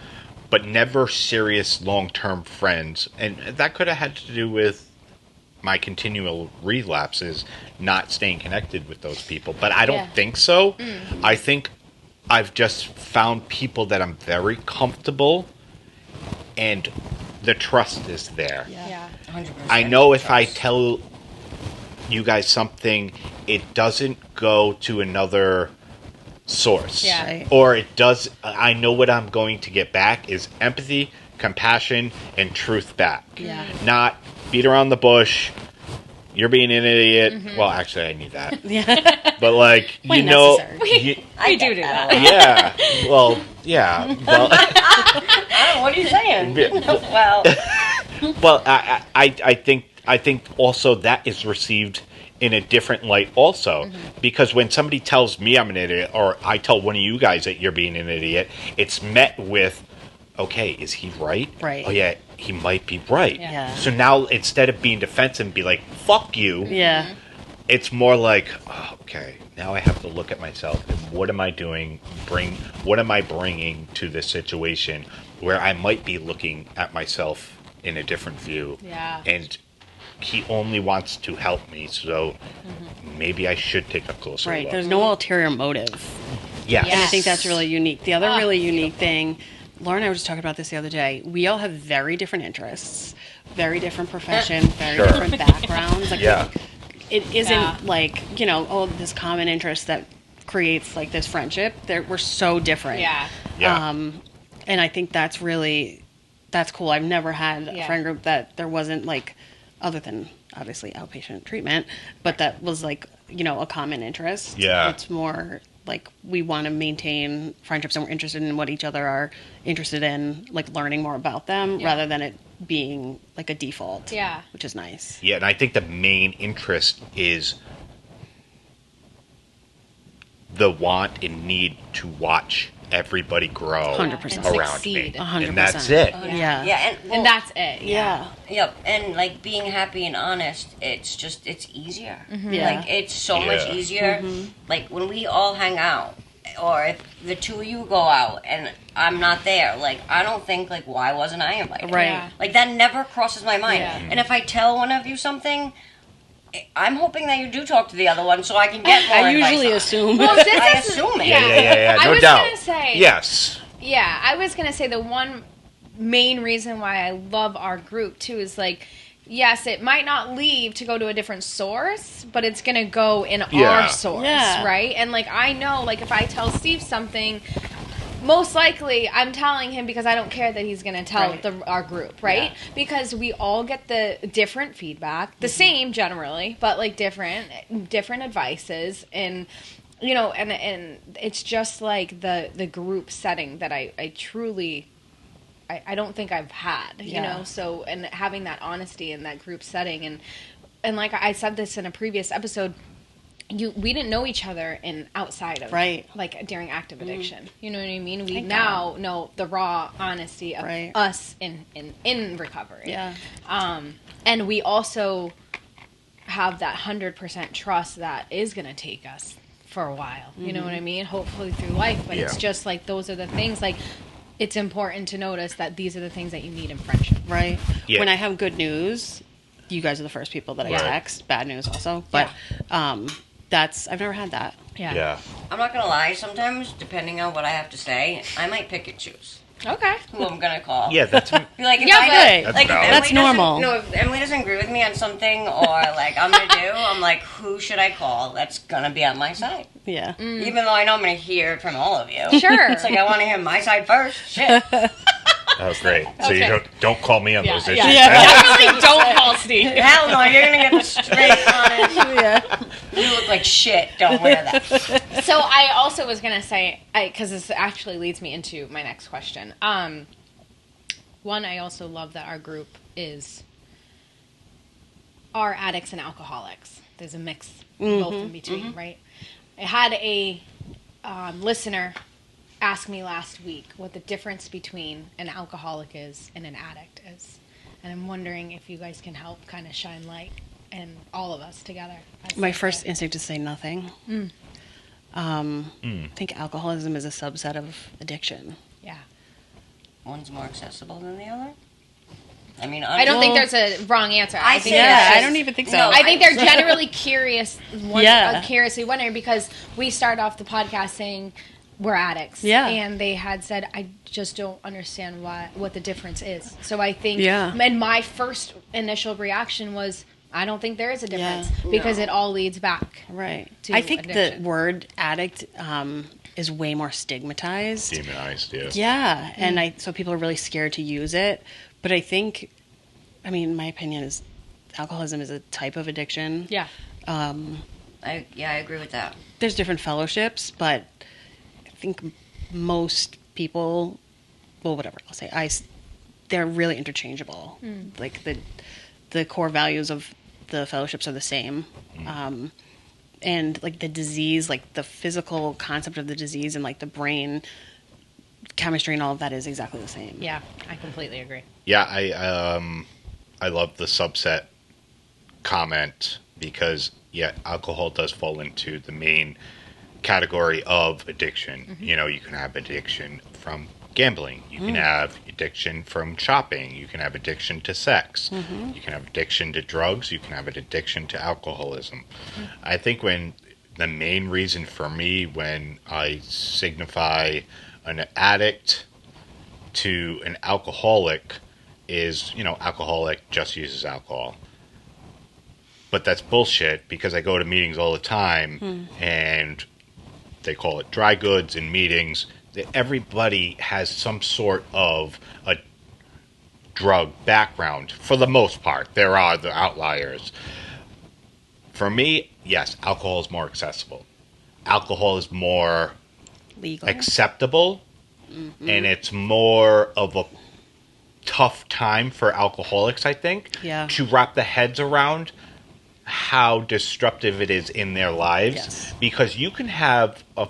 but never serious long-term friends. And that could have had to do with my continual relapses, not staying connected with those people. But I don't think so. I think I've just found people that I'm very comfortable and the trust is there. Yeah. 100%. I know if I tell you guys something, it doesn't go to another source. Yeah. Right. Or it does. I know what I'm going to get back is empathy, compassion, and truth back. Yeah. Not beat around the bush. You're being an idiot. Well, actually, I need that. Yeah. But like, When necessary. We do that. Yeah. Well, yeah. Well, What are you saying? Well, well, I think also that is received in a different light also, because when somebody tells me I'm an idiot, or I tell one of you guys that you're being an idiot, it's met with, okay, is he right? Right. Oh yeah, he might be right. Yeah. So now instead of being defensive and be like, fuck you, it's more like, oh, okay, now I have to look at myself and what am I doing? What am I bringing to this situation where I might be looking at myself in a different view? Yeah. And he only wants to help me, so maybe I should take a closer Right. look. There's no ulterior motive. Yes. And I think that's really unique. The other really unique thing, Laura and I were just talking about this the other day. We all have very different interests, very different professions, very different backgrounds. Like, it isn't like, this common interest that creates like this friendship. We're so different. Yeah. And I think that's cool. I've never had a friend group that there wasn't like, other than obviously outpatient treatment, but that was like, a common interest. Yeah. It's more like we want to maintain friendships and we're interested in what each other are interested in, like learning more about them rather than it being like a default. Yeah. Which is nice. Yeah, and I think the main interest is the want and need to watch everybody grow 100%. around Succeed. me. 100%. And that's it. Yeah. yeah, And that's it. Yeah. Yep, and like being happy and honest, it's easier. Yeah. Like it's so much easier. Like when we all hang out, or if the two of you go out and I'm not there, like I don't think like why wasn't I invited? Right. Yeah. Like that never crosses my mind. Yeah. And if I tell one of you something, I'm hoping that you do talk to the other one so I can get more I advice usually on it. assume. Well, I assume it. Yeah, I no was doubt. gonna say, Yes. Yeah, I was going to say the one main reason why I love our group, too, is like, yes, it might not leave to go to a different source, but it's going to go in our source, right? And, like, I know, like, if I tell Steve something, most likely I'm telling him because I don't care that he's going to tell our group, right? Yeah. Because we all get the different feedback, the same generally, but, like, different advices, and... and it's just like the group setting that I truly, I don't think I've had, so, and having that honesty in that group setting, and and like I said this in a previous episode, we didn't know each other outside of like during active addiction. You know what I mean? We now know the raw honesty of us in recovery. Yeah. And we also have that 100% trust that is going to take us for a while. You know what I mean? Hopefully through life, but it's just like those are the things like it's important to notice that these are the things that you need in friendship. Right. Yeah. When I have good news, you guys are the first people that I text. Bad news also. But I've never had that. Yeah. I'm not gonna lie. Sometimes, depending on what I have to say, I might pick and choose Okay. who I'm gonna call. Yeah, that's Be like, if Yeah, I but- like, if valid. Emily That's normal. No, if Emily doesn't agree with me on something, or like I'm gonna do, I'm like, who should I call? That's gonna be on my side. Yeah. Even though I know I'm gonna hear it from all of you. Sure. It's like I want to hear my side first. Shit. Oh, great. So you don't call me on those issues. Definitely don't call Steve. Hell no, you're gonna get the straight honest. Yeah. You look like shit. Don't wear that. So I also was going to say, because this actually leads me into my next question. One, I also love that our group are addicts and alcoholics. There's a mix both in between, right? I had a listener ask me last week what the difference between an alcoholic is and an addict is. And I'm wondering if you guys can help kind of shine light and all of us together. My first instinct is to say nothing. I think alcoholism is a subset of addiction. Yeah. One's more accessible than the other. I mean, I don't think there's a wrong answer. I think say Yeah, that's I just- don't even think so. no, I think they're generally curious, Yeah. curiously wondering, because we start off the podcast saying we're addicts. Yeah. And they had said, I just don't understand what the difference is. So I think, Yeah. and my first initial reaction was, I don't think there is a difference Yeah. because it all leads back. Right. To I think addiction. the word addict is way more stigmatized. Demonized, yeah. Yeah, and so people are really scared to use it. But I think, my opinion is alcoholism is a type of addiction. Yeah. I agree with that. There's different fellowships, but I think most people, well, whatever I'll say, they're really interchangeable. Like the core values of the fellowships are the same. And like the disease, like the physical concept of the disease and like the brain chemistry and all of that is exactly the same. Yeah, I completely agree. Yeah, I love the subset comment because, alcohol does fall into the main category of addiction. You know, you can have addiction from gambling. You can have addiction from shopping. You can have addiction to sex. You can have addiction to drugs. You can have an addiction to alcoholism. I think when the main reason for me when I signify an addict to an alcoholic is, alcoholic just uses alcohol. But that's bullshit because I go to meetings all the time and they call it dry goods in meetings. Everybody has some sort of a drug background for the most part. There are the outliers. For me, yes, alcohol is more accessible. Alcohol is more Legal. acceptable, and it's more of a tough time for alcoholics, I think, to wrap the heads around how disruptive it is in their lives. Yes. Because you can have a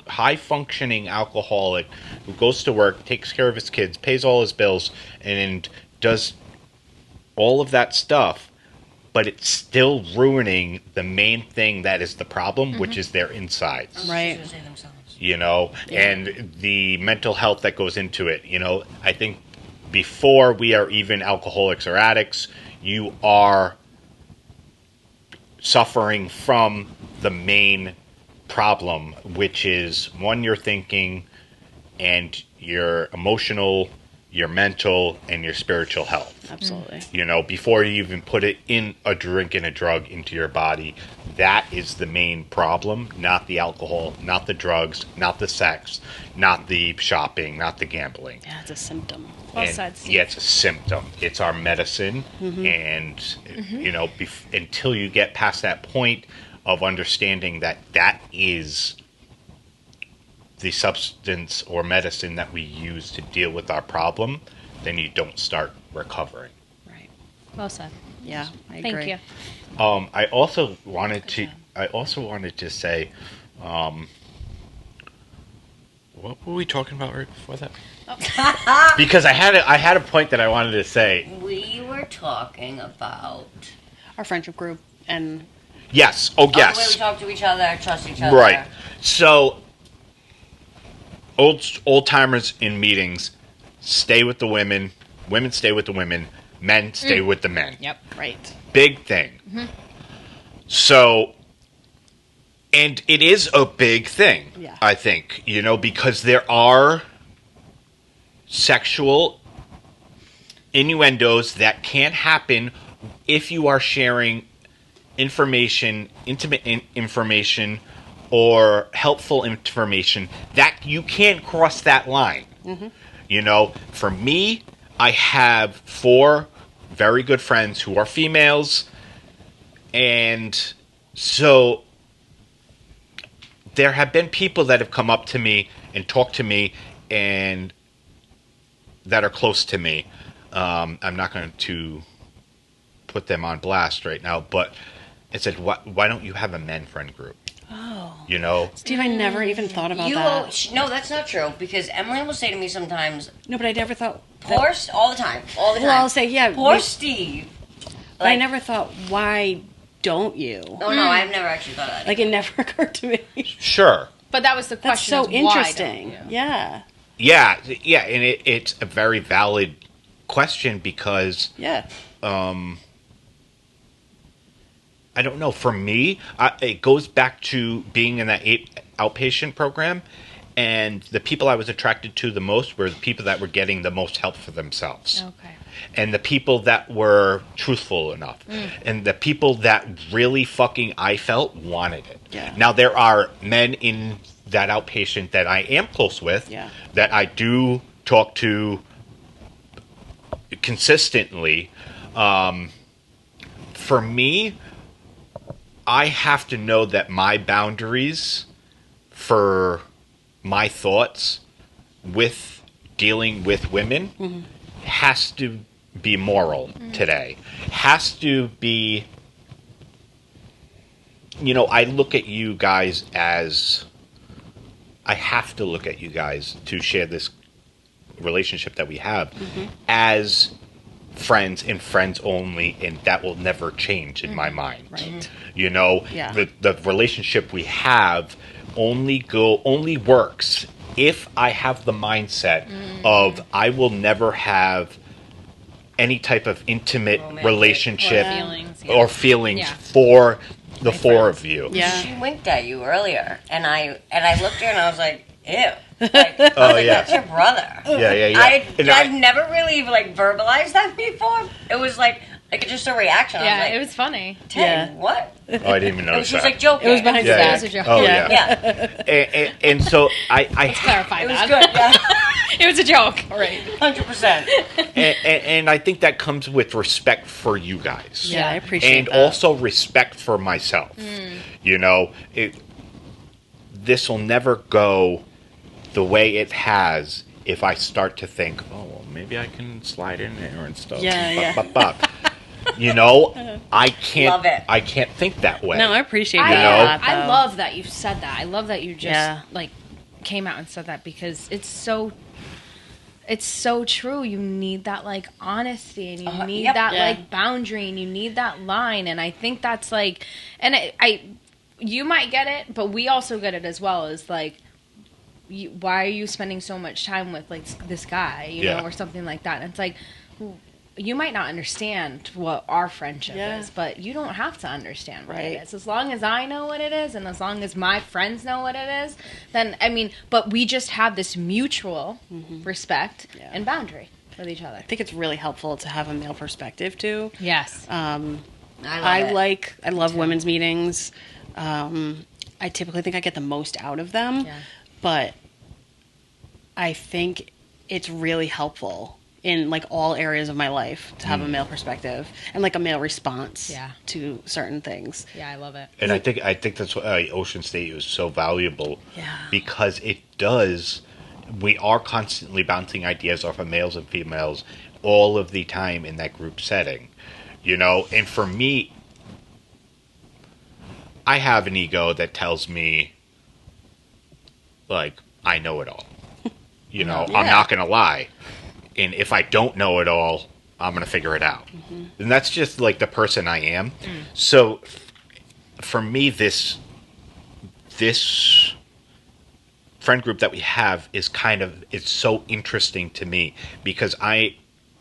high-functioning alcoholic who goes to work, takes care of his kids, pays all his bills, and does all of that stuff, but it's still ruining the main thing that is the problem, which is their insides. Right. And the mental health that goes into it. I think before we are even alcoholics or addicts, you are suffering from the main problem, which is one, your thinking and your emotional, your mental, and your spiritual health. Absolutely. Before you even put it in a drink and a drug into your body, that is the main problem, not the alcohol, not the drugs, not the sex, not the shopping, not the gambling. Yeah, it's a symptom. Well And, said, Steve. yeah, it's a symptom. It's our medicine, and until you get past that point of understanding that is the substance or medicine that we use to deal with our problem, then you don't start recovering. Right. Well said. Yeah, I agree. Thank you. I also wanted to say, what were we talking about right before that? Because I had a point that I wanted to say. We were talking about Our friendship group and Yes. the way we Yes. talk to each other, trust each other. Right. So, old timers in meetings stay with the women. Women stay with the women. Men stay with the men. Yep. right. Big thing. So, and it is a big thing, Yeah. I think, because there are sexual innuendos that can happen if you are sharing information, intimate information, or helpful information that you can't cross that line. For me, I have 4 very good friends who are females, and so there have been people that have come up to me and talked to me and that are close to me. I'm not going to put them on blast right now, but it said, why don't you have a men friend group? Oh. Steve, I never even thought about that. No, that's not true, because Emily will say to me sometimes, No, but I never thought. all the time. Well, I'll say, yeah. Poor Steve. But I never thought, why don't you? Oh, no, I've never actually thought of that. Like, it never occurred to me. Sure. But that was the That's question. so is why interesting. don't you? Yeah. Yeah, and it's a very valid question because Yeah. I don't know. For me, it goes back to being in that outpatient program, and the people I was attracted to the most were the people that were getting the most help for themselves. Okay. And the people that were truthful enough. And the people that really fucking, I felt, wanted it. Yeah. Now, there are men in that outpatient that I am close with, Yeah. that I do talk to consistently. For me, I have to know that my boundaries for my thoughts with dealing with women has to be moral today. Has to be, I look at you guys as, I have to look at you guys to share this relationship that we have as friends and friends only, and that will never change in my mind. Right. Yeah. The relationship we have only works if I have the mindset of I will never have any type of intimate Romantic relationship or feelings, or feelings yeah. for the 4 of you. Yeah. She winked at you earlier, and I looked at her and I was like, ew. Like, Oh, yeah. That's your brother. Yeah. I've never really verbalized that before. It was like just a reaction. I Yeah, was like, it was funny. Tay, Yeah. what? Oh, I didn't even And notice she was that. like joking. It was behind yeah, his yeah. It was a joke. Oh, Yeah. yeah. Yeah, And so I Let's clarify it was that. good. Yeah, It was a joke. All right. 100%. and I think that comes with respect for you guys. Yeah, I appreciate And that. also respect for myself. This will never go the way it has if I start to think, oh, well, maybe I can slide in there and stuff. Yeah, Bop, yeah. bop, bop. I can't. Love it. I can't think that way. No, I appreciate I, that. a lot, I though. love that you said that. I love that you just Yeah. came out and said that because it's so true. You need that honesty, and you need yep. that Yeah. boundary, and you need that line. And I think that's and I you might get it, but we also get it as well. Is why are you spending so much time with this guy, Yeah. or something like that? And it's you might not understand what our friendship Yeah. is, but you don't have to understand what Right. it is. As long as I know what it is, and as long as my friends know what it is, then but we just have this mutual respect Yeah. and boundary with each other. I think it's really helpful to have a male perspective too. Yes. I I love women's meetings. I typically think I get the most out of them, Yeah. but I think it's really helpful in all areas of my life to have a male perspective and a male response Yeah. to certain things. Yeah, I love it. And I think that's why Ocean State is so valuable. Yeah. Because it does. We are constantly bouncing ideas off of males and females all of the time in that group setting. you know? And for me, I have an ego that tells me, like, I know it all. You know, I'm not going to lie. And if I don't know it all, I'm going to figure it out. And that's just, like, the person I am. So, for me, this friend group that we have is kind of, it's so interesting to me because I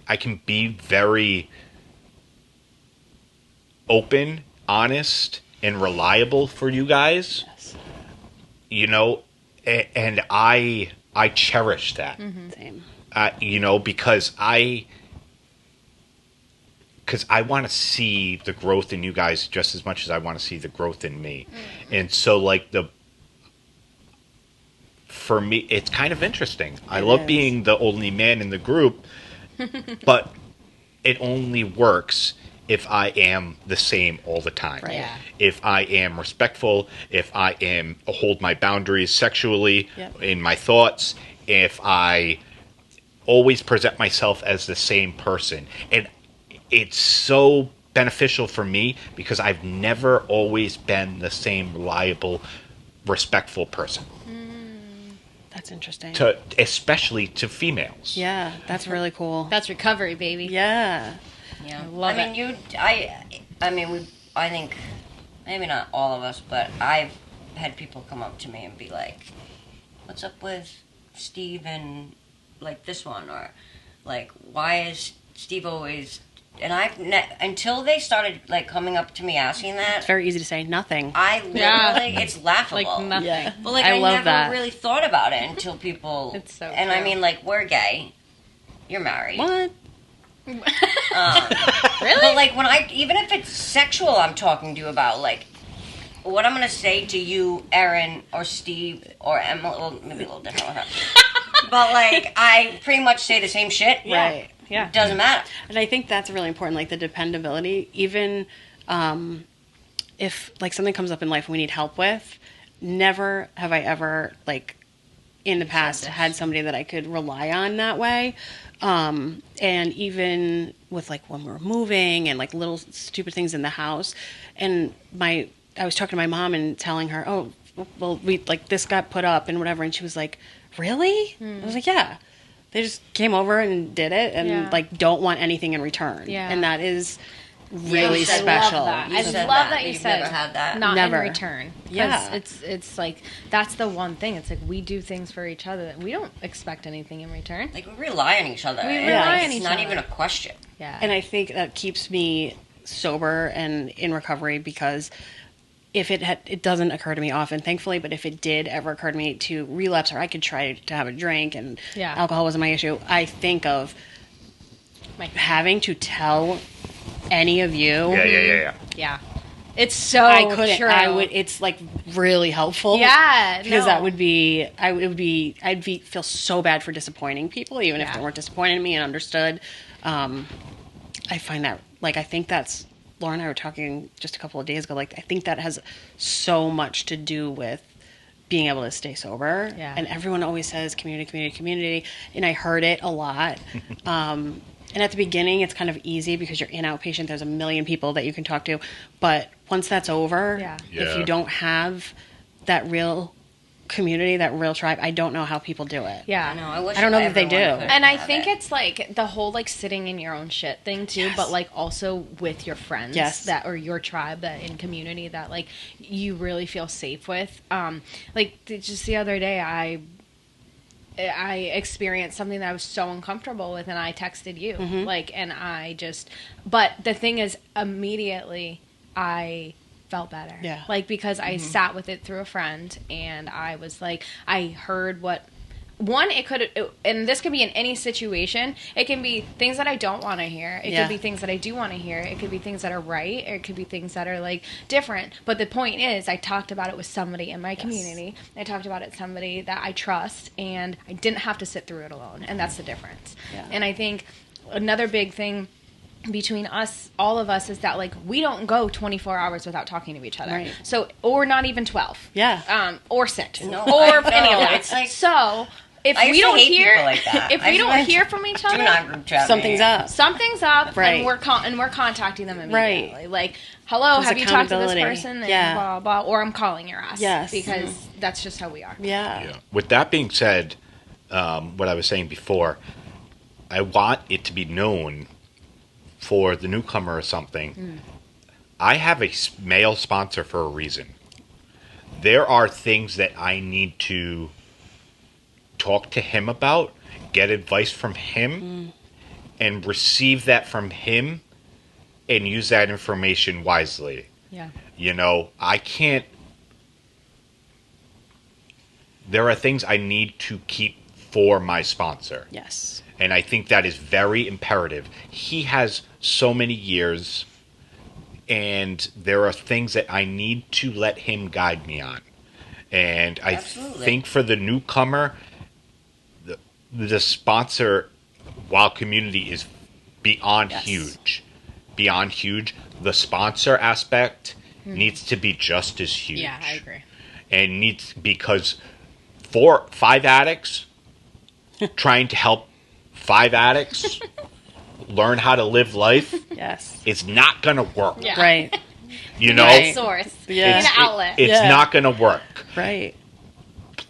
can be very open, honest, and reliable for you guys. Yes. You know, and I cherish that. Same. You know, because I want to see the growth in you guys just as much as I want to see the growth in me. And so, like, for me, it's kind of interesting. I love being the only man in the group, but it only works if I am the same all the time. Right. Yeah. If I am respectful, if I hold my boundaries sexually in my thoughts, if I always present myself as the same person. And it's so beneficial for me because I've never always been the same reliable, respectful person. That's interesting. Especially to females. Yeah, that's really cool. That's recovery, baby. Yeah. Yeah, love I mean, I think maybe not all of us, but I've had people come up to me and be like, "What's up with Steve and like this one?" Or like, "Why is Steve always?" And until they started like coming up to me asking that, It's very easy to say nothing. I literally it's laughable. Like nothing. Yeah. But like I I, love never that. really thought about it until people. It's so And I true. mean, like, we're gay. You're married. What? Really? But like when even if it's sexual, I'm talking to you about like what I'm gonna say to you, Erin or Steve or Emily. Well, maybe a little different with her. But like I pretty much say the same shit. Right. Yeah. Doesn't matter. And I think that's really important, like the dependability. Even if like something comes up in life and we need help with, never have I ever like in the past had somebody that I could rely on that way. And even with like when we're moving and like little stupid things in the house, and I was talking to my mom and telling her, "Oh, well, we like this got put up and whatever," and she was like, "Really?" I was like, "Yeah." They just came over and did it, and like don't want anything in return. Yeah. And that is really You said special. I love that. You I said love that you You've said never had that. not Never. in return. 'Cause Yeah. it's like that's the one thing. It's like we do things for each other that we don't expect anything in return. Like we rely on each other. We and rely it's on each not other. even a question. Yeah. And I think that keeps me sober and in recovery because if it doesn't occur to me often, thankfully, but if it did ever occur to me to relapse or I could try to have a drink and Yeah. alcohol wasn't my issue, I think of having to tell any of you. Yeah. It's so I couldn't. true. I would. It's like really helpful. Yeah, because no. that would be. I'd feel so bad for disappointing people, even if Yeah. they weren't disappointed in me and understood. I find that I think that's Laura and I were talking just a couple of days ago. Like I think that has so much to do with being able to stay sober. Yeah. And everyone always says community, and I heard it a lot. And at the beginning, it's kind of easy because you're in outpatient. There's a million people that you can talk to. But once that's over, Yeah. if you don't have that real community, that real tribe, I don't know how people do it. Yeah. No, I wish I don't know that they everyone do. could And I have think it. it's like the whole like sitting in your own shit thing too, Yes. but like also with your friends Yes. that or your tribe that in community that like you really feel safe with. Like just the other day I experienced something that I was so uncomfortable with and I texted you like and but the thing is immediately I felt better. Yeah. Like because I sat with it through a friend and I was like I heard what and this could be in any situation. It can be things that I don't want to hear. It Yeah. could be things that I do want to hear. It could be things that are right. Or it could be things that are like different. But the point is, I talked about it with somebody in my community. I talked about it with somebody that I trust, and I didn't have to sit through it alone. And that's the difference. Yeah. And I think another big thing between us, all of us, is that like we don't go 24 hours without talking to each other. Right. So, or not even 12. Yeah. Or 6. No, or I any of know. that. It's like- So if I used we to don't hate hear, people like that. if I we just don't like, hear from each do other, not group chat Something's me. up. something's up, Right. and we're contacting them immediately. Right. Like, hello, There's have you talked to this accountability. person? And Yeah. blah, blah, blah, or I'm calling your ass. Yes. Because that's just how we are. Yeah. Yeah. With that being said, what I was saying before, I want it to be known for the newcomer or something. I have a male sponsor for a reason. There are things that I need to talk to him about, get advice from him, and receive that from him and use that information wisely. Yeah. You know, I can't. There are things I need to keep for my sponsor. Yes. And I think that is very imperative. He has so many years, and there are things that I need to let him guide me on. And I Absolutely. think for the newcomer, the sponsor, while community is beyond Yes. huge, the sponsor aspect needs to be just as huge. Yeah, I agree. And needs, because 5 addicts trying to help 5 addicts learn how to live life Yes. is not going to work. Yeah. Right. You know, Right. Source. Yeah. An outlet. it's Yeah. not going to work. Right.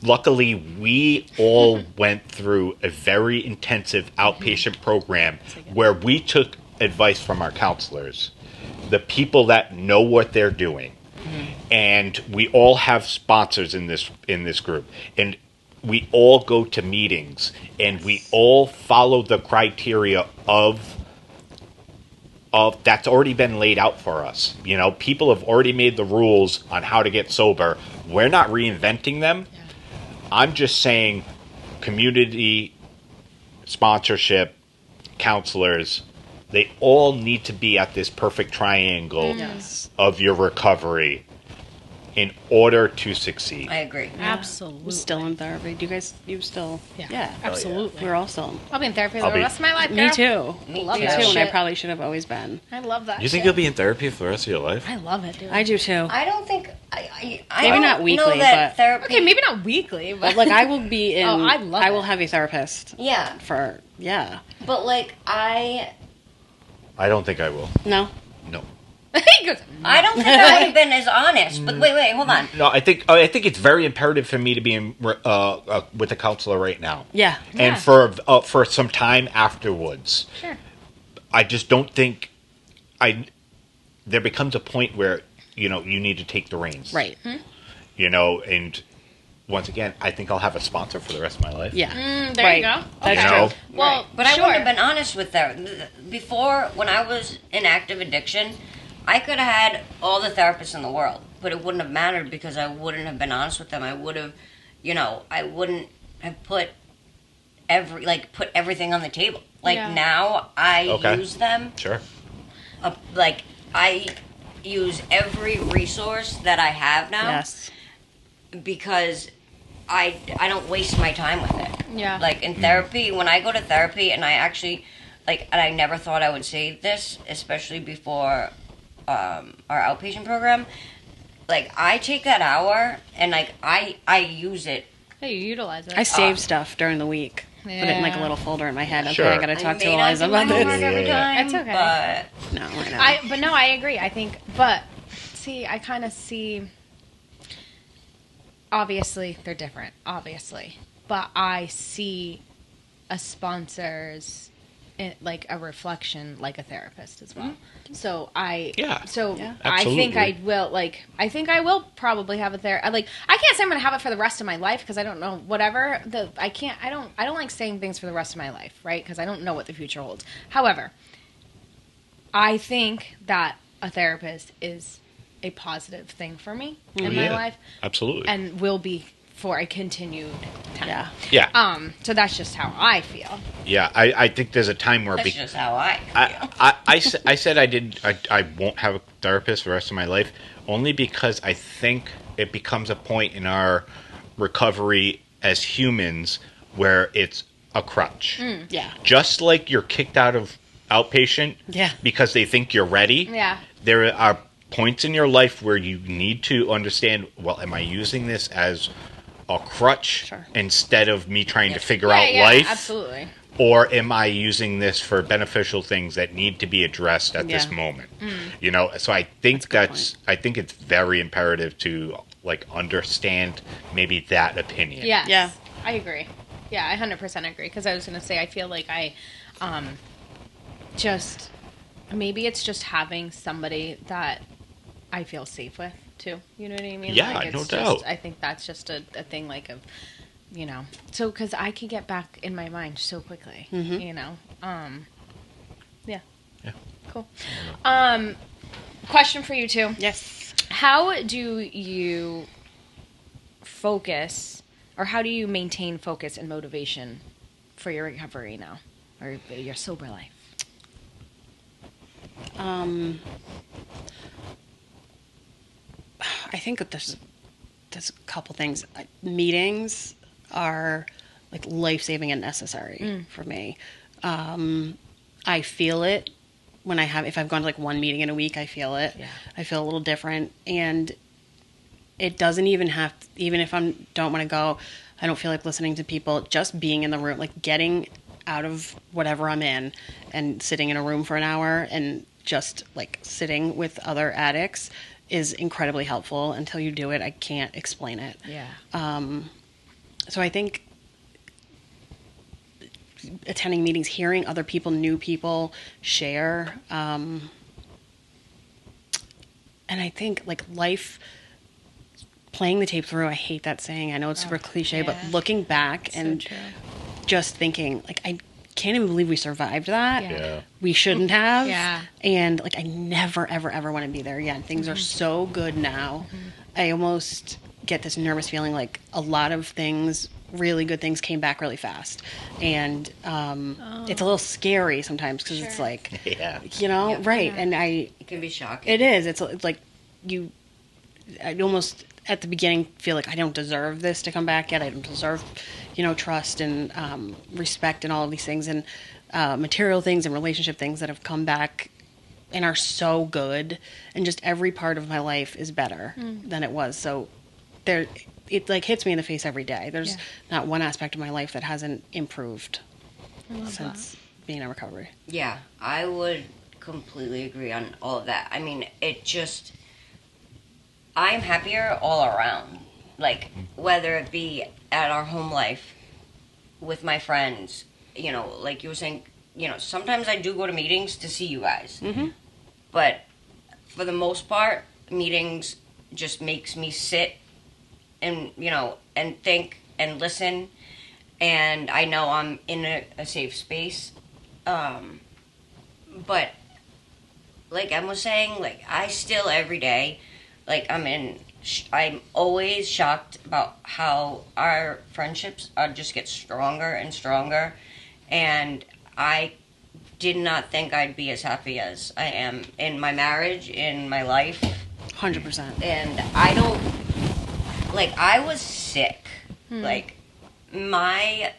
Luckily, we all went through a very intensive outpatient program where we took advice from our counselors, the people that know what they're doing. And we all have sponsors in this group. And we all go to meetings, and we all follow the criteria of that's already been laid out for us. You know, people have already made the rules on how to get sober. We're not reinventing them. Yeah. I'm just saying community, sponsorship, counselors, they all need to be at this perfect triangle Yes. of your recovery in order to succeed. I agree. Absolutely. I'm still in therapy. Do you guys, you still? Yeah. Absolutely. We're all still. I'll be in therapy I'll the be- rest of my life. Me girl. too. Me Love Me that too, and I shit. probably should have always been. I love that. You think shit. you'll be in therapy for the rest of your life? I love it, dude. I do too. I don't think I Maybe don't not weekly, know that but- therapy. Okay, maybe not weekly, but But like I will be in. Oh, I love I will it. have a therapist Yeah, for. Yeah. but like I don't think I will. No. No. he goes, I don't think I would have been as honest. But wait, hold on. No, I think it's very imperative for me to be in, with a counselor right now. Yeah. Yeah. And for some time afterwards. Sure. I just don't think there becomes a point where, you know, you need to take the reins. Right. You know, and once again, I think I'll have a sponsor for the rest of my life. Yeah. There right. you go. That's You true. know? Well, But I sure. wouldn't have been honest with her. Before, when I was in active addiction, I could have had all the therapists in the world, but it wouldn't have mattered because I wouldn't have been honest with them. I would have, I wouldn't have put everything on the table. Like Yeah. now, I Okay. use them. Sure. I use every resource that I have now Yes. because I don't waste my time with it. Yeah. Like in therapy, when I go to therapy, and I actually and I never thought I would say this, especially before our outpatient program. Like I take that hour and I use it. Hey, you utilize it. I save stuff during the week. Put it in like a Yeah. little folder in my head. Okay, Sure. I gotta talk I to may not Eliza do my about homework this. every Yeah. time, It's okay. but No, I know. No, I agree. I think, but see, I kind of see. Obviously, they're different. Obviously, but I see a sponsor's like a reflection, like a therapist as well. So Yeah. So Yeah. I think I Absolutely. will. Like, I think I will probably have a therapist. Like, I can't say I'm going to have it for the rest of my life because I don't know. Whatever I can't. I don't like saying things for the rest of my life, right? Because I don't know what the future holds. However, I think that a therapist is a positive thing for me in my Yeah. life, Absolutely. and will be for a continued time. Yeah. yeah. So that's just how I feel. Yeah. I think there's a time where that's just how I feel. I said I won't have a therapist for the rest of my life only because I think it becomes a point in our recovery as humans where it's a crutch. Yeah. Just like you're kicked out of outpatient Yeah. because they think you're ready. Yeah. There are points in your life where you need to understand, well, am I using this as a crutch Sure. instead of me trying to figure Yeah, out yeah, life? absolutely. Or am I using this for beneficial things that need to be addressed at this Yeah. moment? You know, so I think That's a good I think it's very imperative to like understand maybe that opinion. Yes. Yeah. I agree. Yeah, I 100% agree. Because I was going to say, I feel like I just, maybe it's just having somebody that I feel safe with, too. You know what I mean? Yeah, like, it's no just, doubt. I think that's just a thing, like, of, you know. So, because I can get back in my mind so quickly, you know? Yeah. Yeah. Cool. Question for you, too. Yes. How do you focus, or how do you maintain focus and motivation for your recovery now, or your sober life? I think that there's a couple things. Meetings are like life-saving and necessary for me. I feel it when if I've gone to like one meeting in a week, I feel it. Yeah. I feel a little different, and it doesn't even even if I don't want to go, I don't feel like listening to people, just being in the room, like getting out of whatever I'm in and sitting in a room for an hour and just like sitting with other addicts is incredibly helpful. Until you do it, I can't explain it. Yeah. So I think attending meetings, hearing other people, new people share, and I think like life, playing the tape through, I hate that saying. I know it's super cliche, but looking back and true. just thinking like, I can't even believe we survived that. Yeah. Yeah. We shouldn't have. Yeah. And like, I never, ever, ever want to be there again. Things are so good now. I almost get this nervous feeling like a lot of things, really good things, came back really fast. And it's a little scary sometimes because it's like, Yeah. you know, Yeah. right. Yeah. And It can be shocking. it is. It's like I almost at the beginning feel like I don't deserve this to come back yet. I don't deserve, trust and respect and all of these things and material things and relationship things that have come back and are so good. And just every part of my life is better than it was. So it like hits me in the face every day. There's not one aspect of my life that hasn't improved since being in recovery. Yeah, I would completely agree on all of that. I mean, I'm happier all around. Like, whether it be at our home life, with my friends, like you were saying, sometimes I do go to meetings to see you guys. Mm-hmm. But for the most part, meetings just makes me sit and, and think and listen. And I know I'm in a safe space. But, like Em was saying, like, I still every day, like, I'm always shocked about how our friendships just get stronger and stronger. And I did not think I'd be as happy as I am in my marriage, in my life. 100%. And I don't, like, I was sick. Like, my,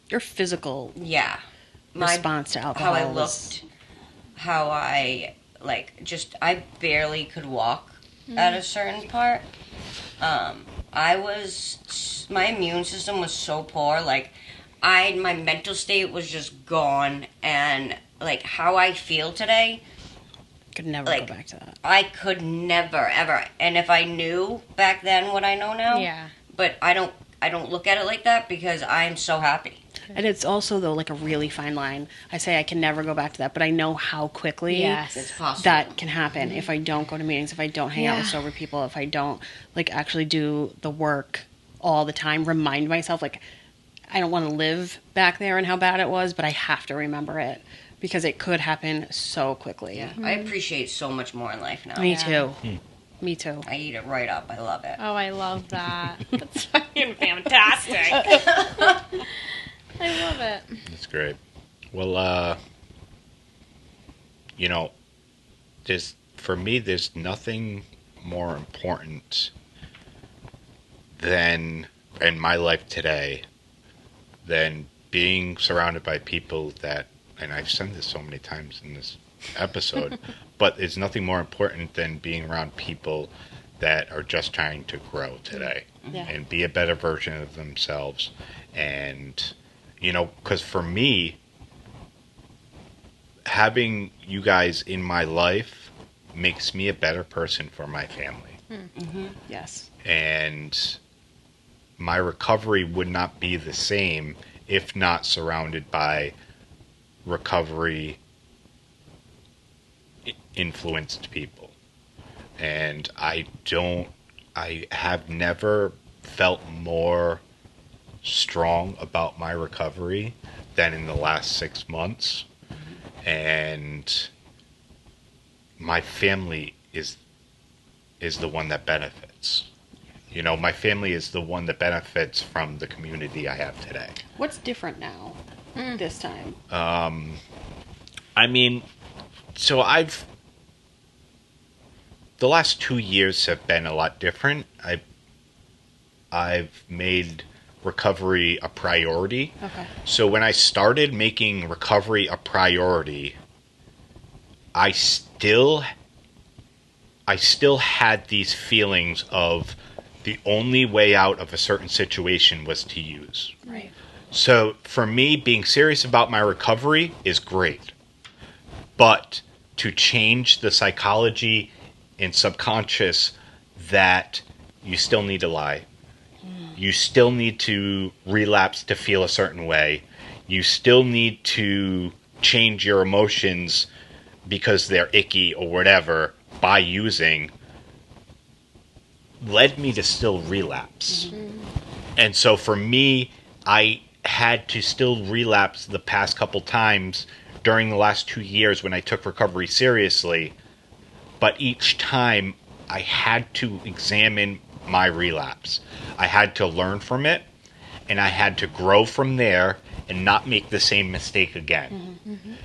Your physical yeah. My response to alcohol. how I looked, how I, like, I barely could walk at a certain part. My immune system was so poor, like, my mental state was just gone, and, like, how I feel today, Could never like, go back to that. I could never, ever, and if I knew back then what I know now, Yeah. but I don't look at it like that because I'm so happy. And it's also, though, like a really fine line. I say I can never go back to that, but I know how quickly It's possible. that can happen if I don't go to meetings, if I don't hang out with Yeah. sober people, if I don't, like, actually do the work all the time, remind myself, like, I don't want to live back there and how bad it was, but I have to remember it because it could happen so quickly. Yeah, I appreciate so much more in life now. Me Yeah. too. Me too. I eat it right up. I love it. Oh, I love that. That's fucking fantastic. I love it. That's great. Well, there's nothing more important than in my life today than being surrounded by people that, and I've said this so many times in this episode, but it's nothing more important than being around people that are just trying to grow today. and be a better version of themselves. And, you know, because for me, having you guys in my life makes me a better person for my family. Yes. And my recovery would not be the same if not surrounded by recovery influenced people. And I have never felt more strong about my recovery than in the last 6 months. And my family is the one that benefits. You know, my family is the one that benefits from the community I have today. What's different now this time? I mean, so the last 2 years have been a lot different. I've made recovery a priority. Okay. So when I started making recovery a priority, I still had these feelings of the only way out of a certain situation was to use. Right. So for me, being serious about my recovery is great. But to change the psychology and subconscious that you still need to lie, you still need to relapse to feel a certain way, you still need to change your emotions because they're icky or whatever by using, led me to still relapse. And so for me, I had to still relapse the past couple times during the last 2 years when I took recovery seriously. But each time I had to examine my relapse. I had to learn from it, and I had to grow from there and not make the same mistake again.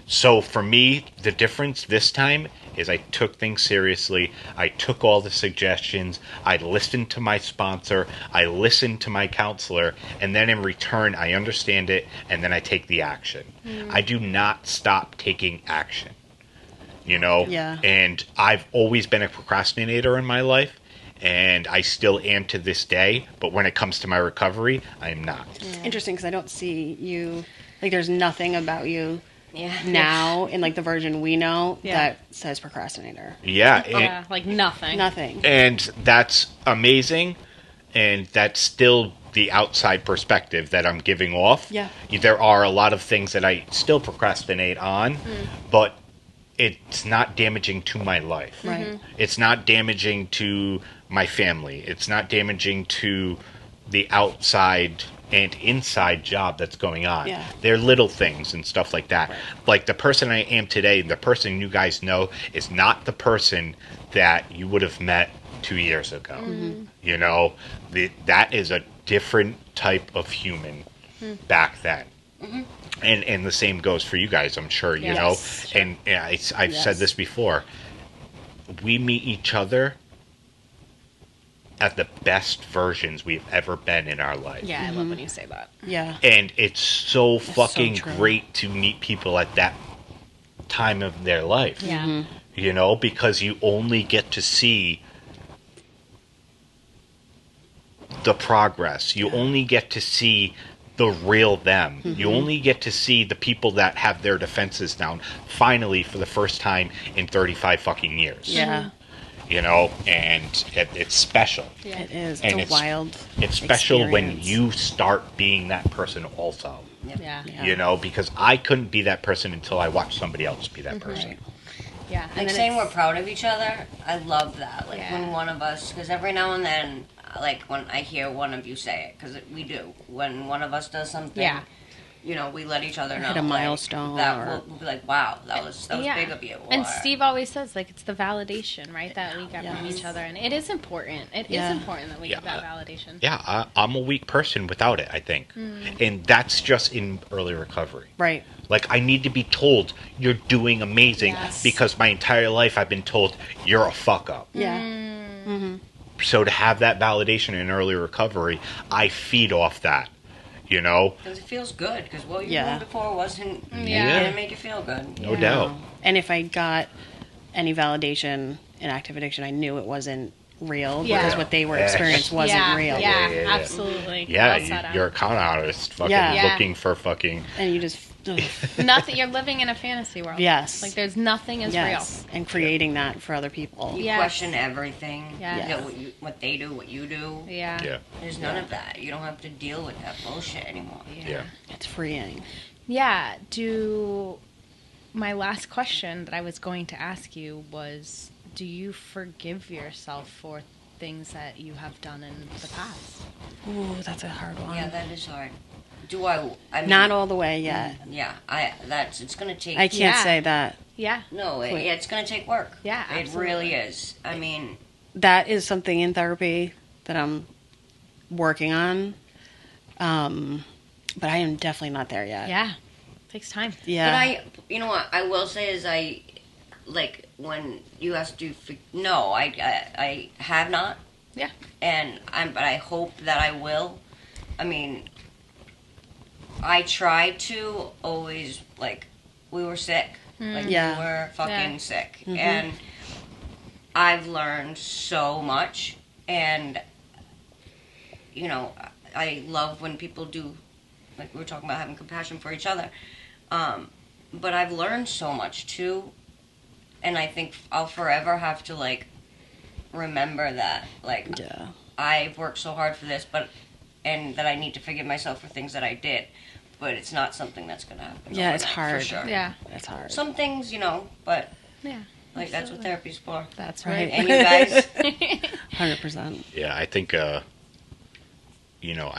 So for me, the difference this time is I took things seriously. I took all the suggestions. I listened to my sponsor. I listened to my counselor. And then in return, I understand it, and then I take the action. I do not stop taking action. You know? Yeah. And I've always been a procrastinator in my life. And I still am to this day, but when it comes to my recovery, I am not. Interesting, because I don't see you, like, there's nothing about you Yeah. now in, like, the version we know that says procrastinator. Yeah. Yeah, like nothing. Nothing. And that's amazing, and that's still the outside perspective that I'm giving off. Yeah. There are a lot of things that I still procrastinate on, but it's not damaging to my life. Right. It's not damaging to my family. It's not damaging to the outside and inside job that's going on. Yeah. They're little things and stuff like that. Like the person I am today, the person you guys know, is not the person that you would have met 2 years ago. You know, that is a different type of human back then. And the same goes for you guys, I'm sure, you know. Sure. And I've said this before. We meet each other at the best versions we've ever been in our life. Yeah, I love when you say that. Yeah. And it's so fucking true. great to meet people at that time of their life. Yeah. You know, because you only get to see the progress. You only get to see the real them. You only get to see the people that have their defenses down finally for the first time in 35 fucking years. Yeah. You know, and it's special. Yeah. It is. And It's a wild It's special when experience. you start being that person also. Yeah. Yeah. You know, because I couldn't be that person until I watched somebody else be that person. Yeah. Like then saying we're it's- proud of each other, I love that. Like Yeah. when one of us, because every now and then, like when I hear one of you say it, because we do. When one of us does something, Yeah. you know, we let each other know. Hit a like, milestone that or- we'll be like, wow, that was big of you. And or- Steve always says, like, it's the validation, right, that we get from Yes. each other. And it is important. It is Yeah. important that we get Yeah. that validation. Yeah, I'm a weak person without it, I think. And that's just in early recovery. Right. Like, I need to be told, you're doing amazing, Yes. because my entire life I've been told, you're a fuck up. Yeah. So to have that validation in early recovery, I feed off that, you know? Because it feels good. Because what you Yeah. were doing before wasn't. Yeah. Didn't make you feel good. No doubt. And if I got any validation in active addiction, I knew it wasn't real Yeah. because what they were Yeah. experiencing wasn't yeah, real. Yeah, Yeah. absolutely. Yeah, Well said, you're a Alex. con artist, fucking Yeah. looking for fucking. And you just ugh, Nothing. You're living in a fantasy world. yes, Like there's nothing is yes, and creating that for other people. You Yes. question everything. Yes. You know, what they do, what you do. real. Yeah. Yeah, There's none of that. You don't have to deal with that bullshit anymore. yeah. It's freeing. Yeah. My last question that I was going to ask you was, do you forgive yourself for things that you have done in the past? Ooh, that's a hard one. Yeah, that is hard. Do I mean, Not all the way yet. Yeah, it's gonna take. I can't Yeah. say that. Yeah. No, Wait. it's gonna take work. Yeah, It absolutely. really is. I mean, That is something in therapy that I'm working on. But I am definitely not there yet. Yeah. Takes time. Yeah. but you know what I will say is like when you asked no, I have not. Yeah. But I hope that I will. I mean, I try to always, like, we were sick. Like, Yeah. we were fucking Yeah. sick. And I've learned so much. And, you know, I love when people do, like we were talking about having compassion for each other. But I've learned so much, too. And I think I'll forever have to, like, remember that. Like, Yeah. I've worked so hard for this, and that I need to forgive myself for things that I did. But it's not something that's going to happen. Yeah, it's overnight, hard. For sure. Yeah. It's hard. Some things, you know, but, Yeah. like, that's what therapy's for. That's Right. right. And you guys, 100%. Yeah, I think, you know,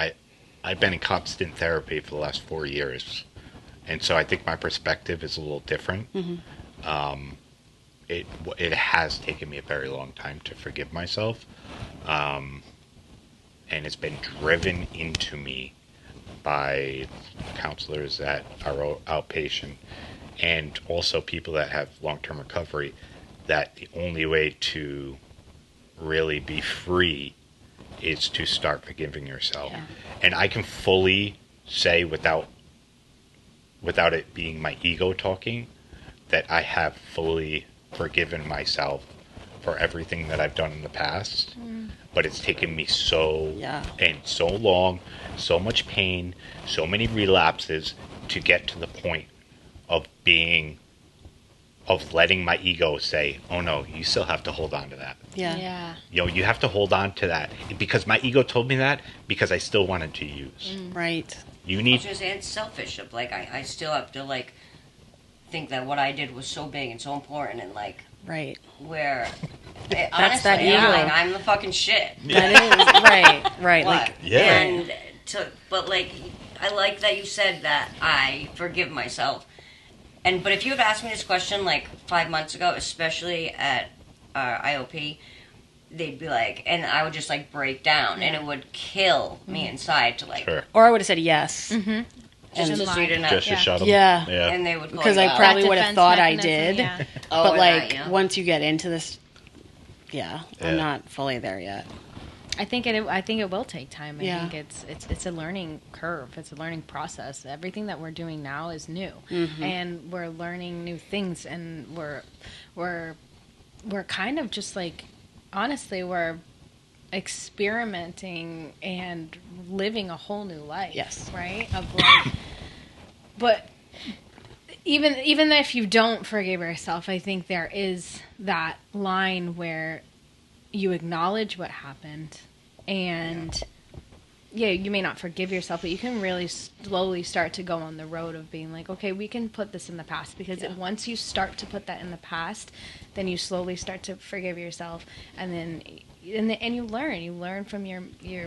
I've been in constant therapy for the last 4 years, and so I think my perspective is a little different. It has taken me a very long time to forgive myself, and it's been driven into me by counselors that are outpatient, and also people that have long-term recovery, that the only way to really be free is to start forgiving yourself. Yeah. And I can fully say without it being my ego talking, that I have fully forgiven myself for everything that I've done in the past. But it's taken me so long, so much pain, so many relapses to get to the point of letting my ego say, oh no, you still have to hold on to that. Yeah. Yeah. You know, you have to hold on to that, because my ego told me that, because I still wanted to use. Right. You I was need, going to say, it's selfish. Like, I still have to, like, think that what I did was so big and so important, and, like, Right. where, That's honestly, that ego. I'm the fucking shit. That is right. Right. What? Like Yeah. But like, I like that you said that I forgive myself. But if you had asked me this question like 5 months ago, especially at IOP, they'd be like, and I would just like break down, and it would kill me inside to like, sure. or I would have said yes. just so you didn't have, Just to shut them. Yeah. and they would call Because you I out. probably That would have defense thought I mechanism, did. yeah. Oh, But and like that, yeah. once you get into this, I'm Yeah. not fully there yet. I think it will take time. I Yeah. think it's a learning curve. It's a learning process. Everything that we're doing now is new, and we're learning new things, and we're kind of just like, honestly, we're experimenting and living a whole new life. Yes. Right. Of like, but even if you don't forgive yourself, I think there is that line where you acknowledge what happened, and you may not forgive yourself, but you can really slowly start to go on the road of being like, okay, we can put this in the past, because once you start to put that in the past, then you slowly start to forgive yourself, and you learn from your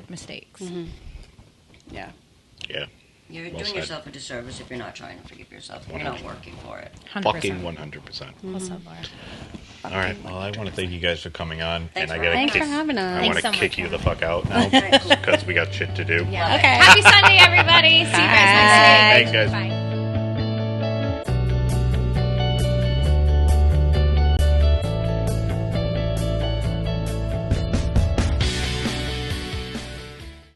mistakes. Yeah. Yeah. You're Well doing said. yourself a disservice if you're not trying to forgive yourself. You're not working for it. 100%. Fucking 100%. What's up, Laura? All right. Well, I want to thank you guys for coming on. Thanks and for I gotta Thanks kick, for having us. I Thanks want to so much, kick you Laura. the fuck out now because we got shit to do. Yeah. Okay. Happy Sunday, everybody. See you guys next week. Thanks, guys. Bye.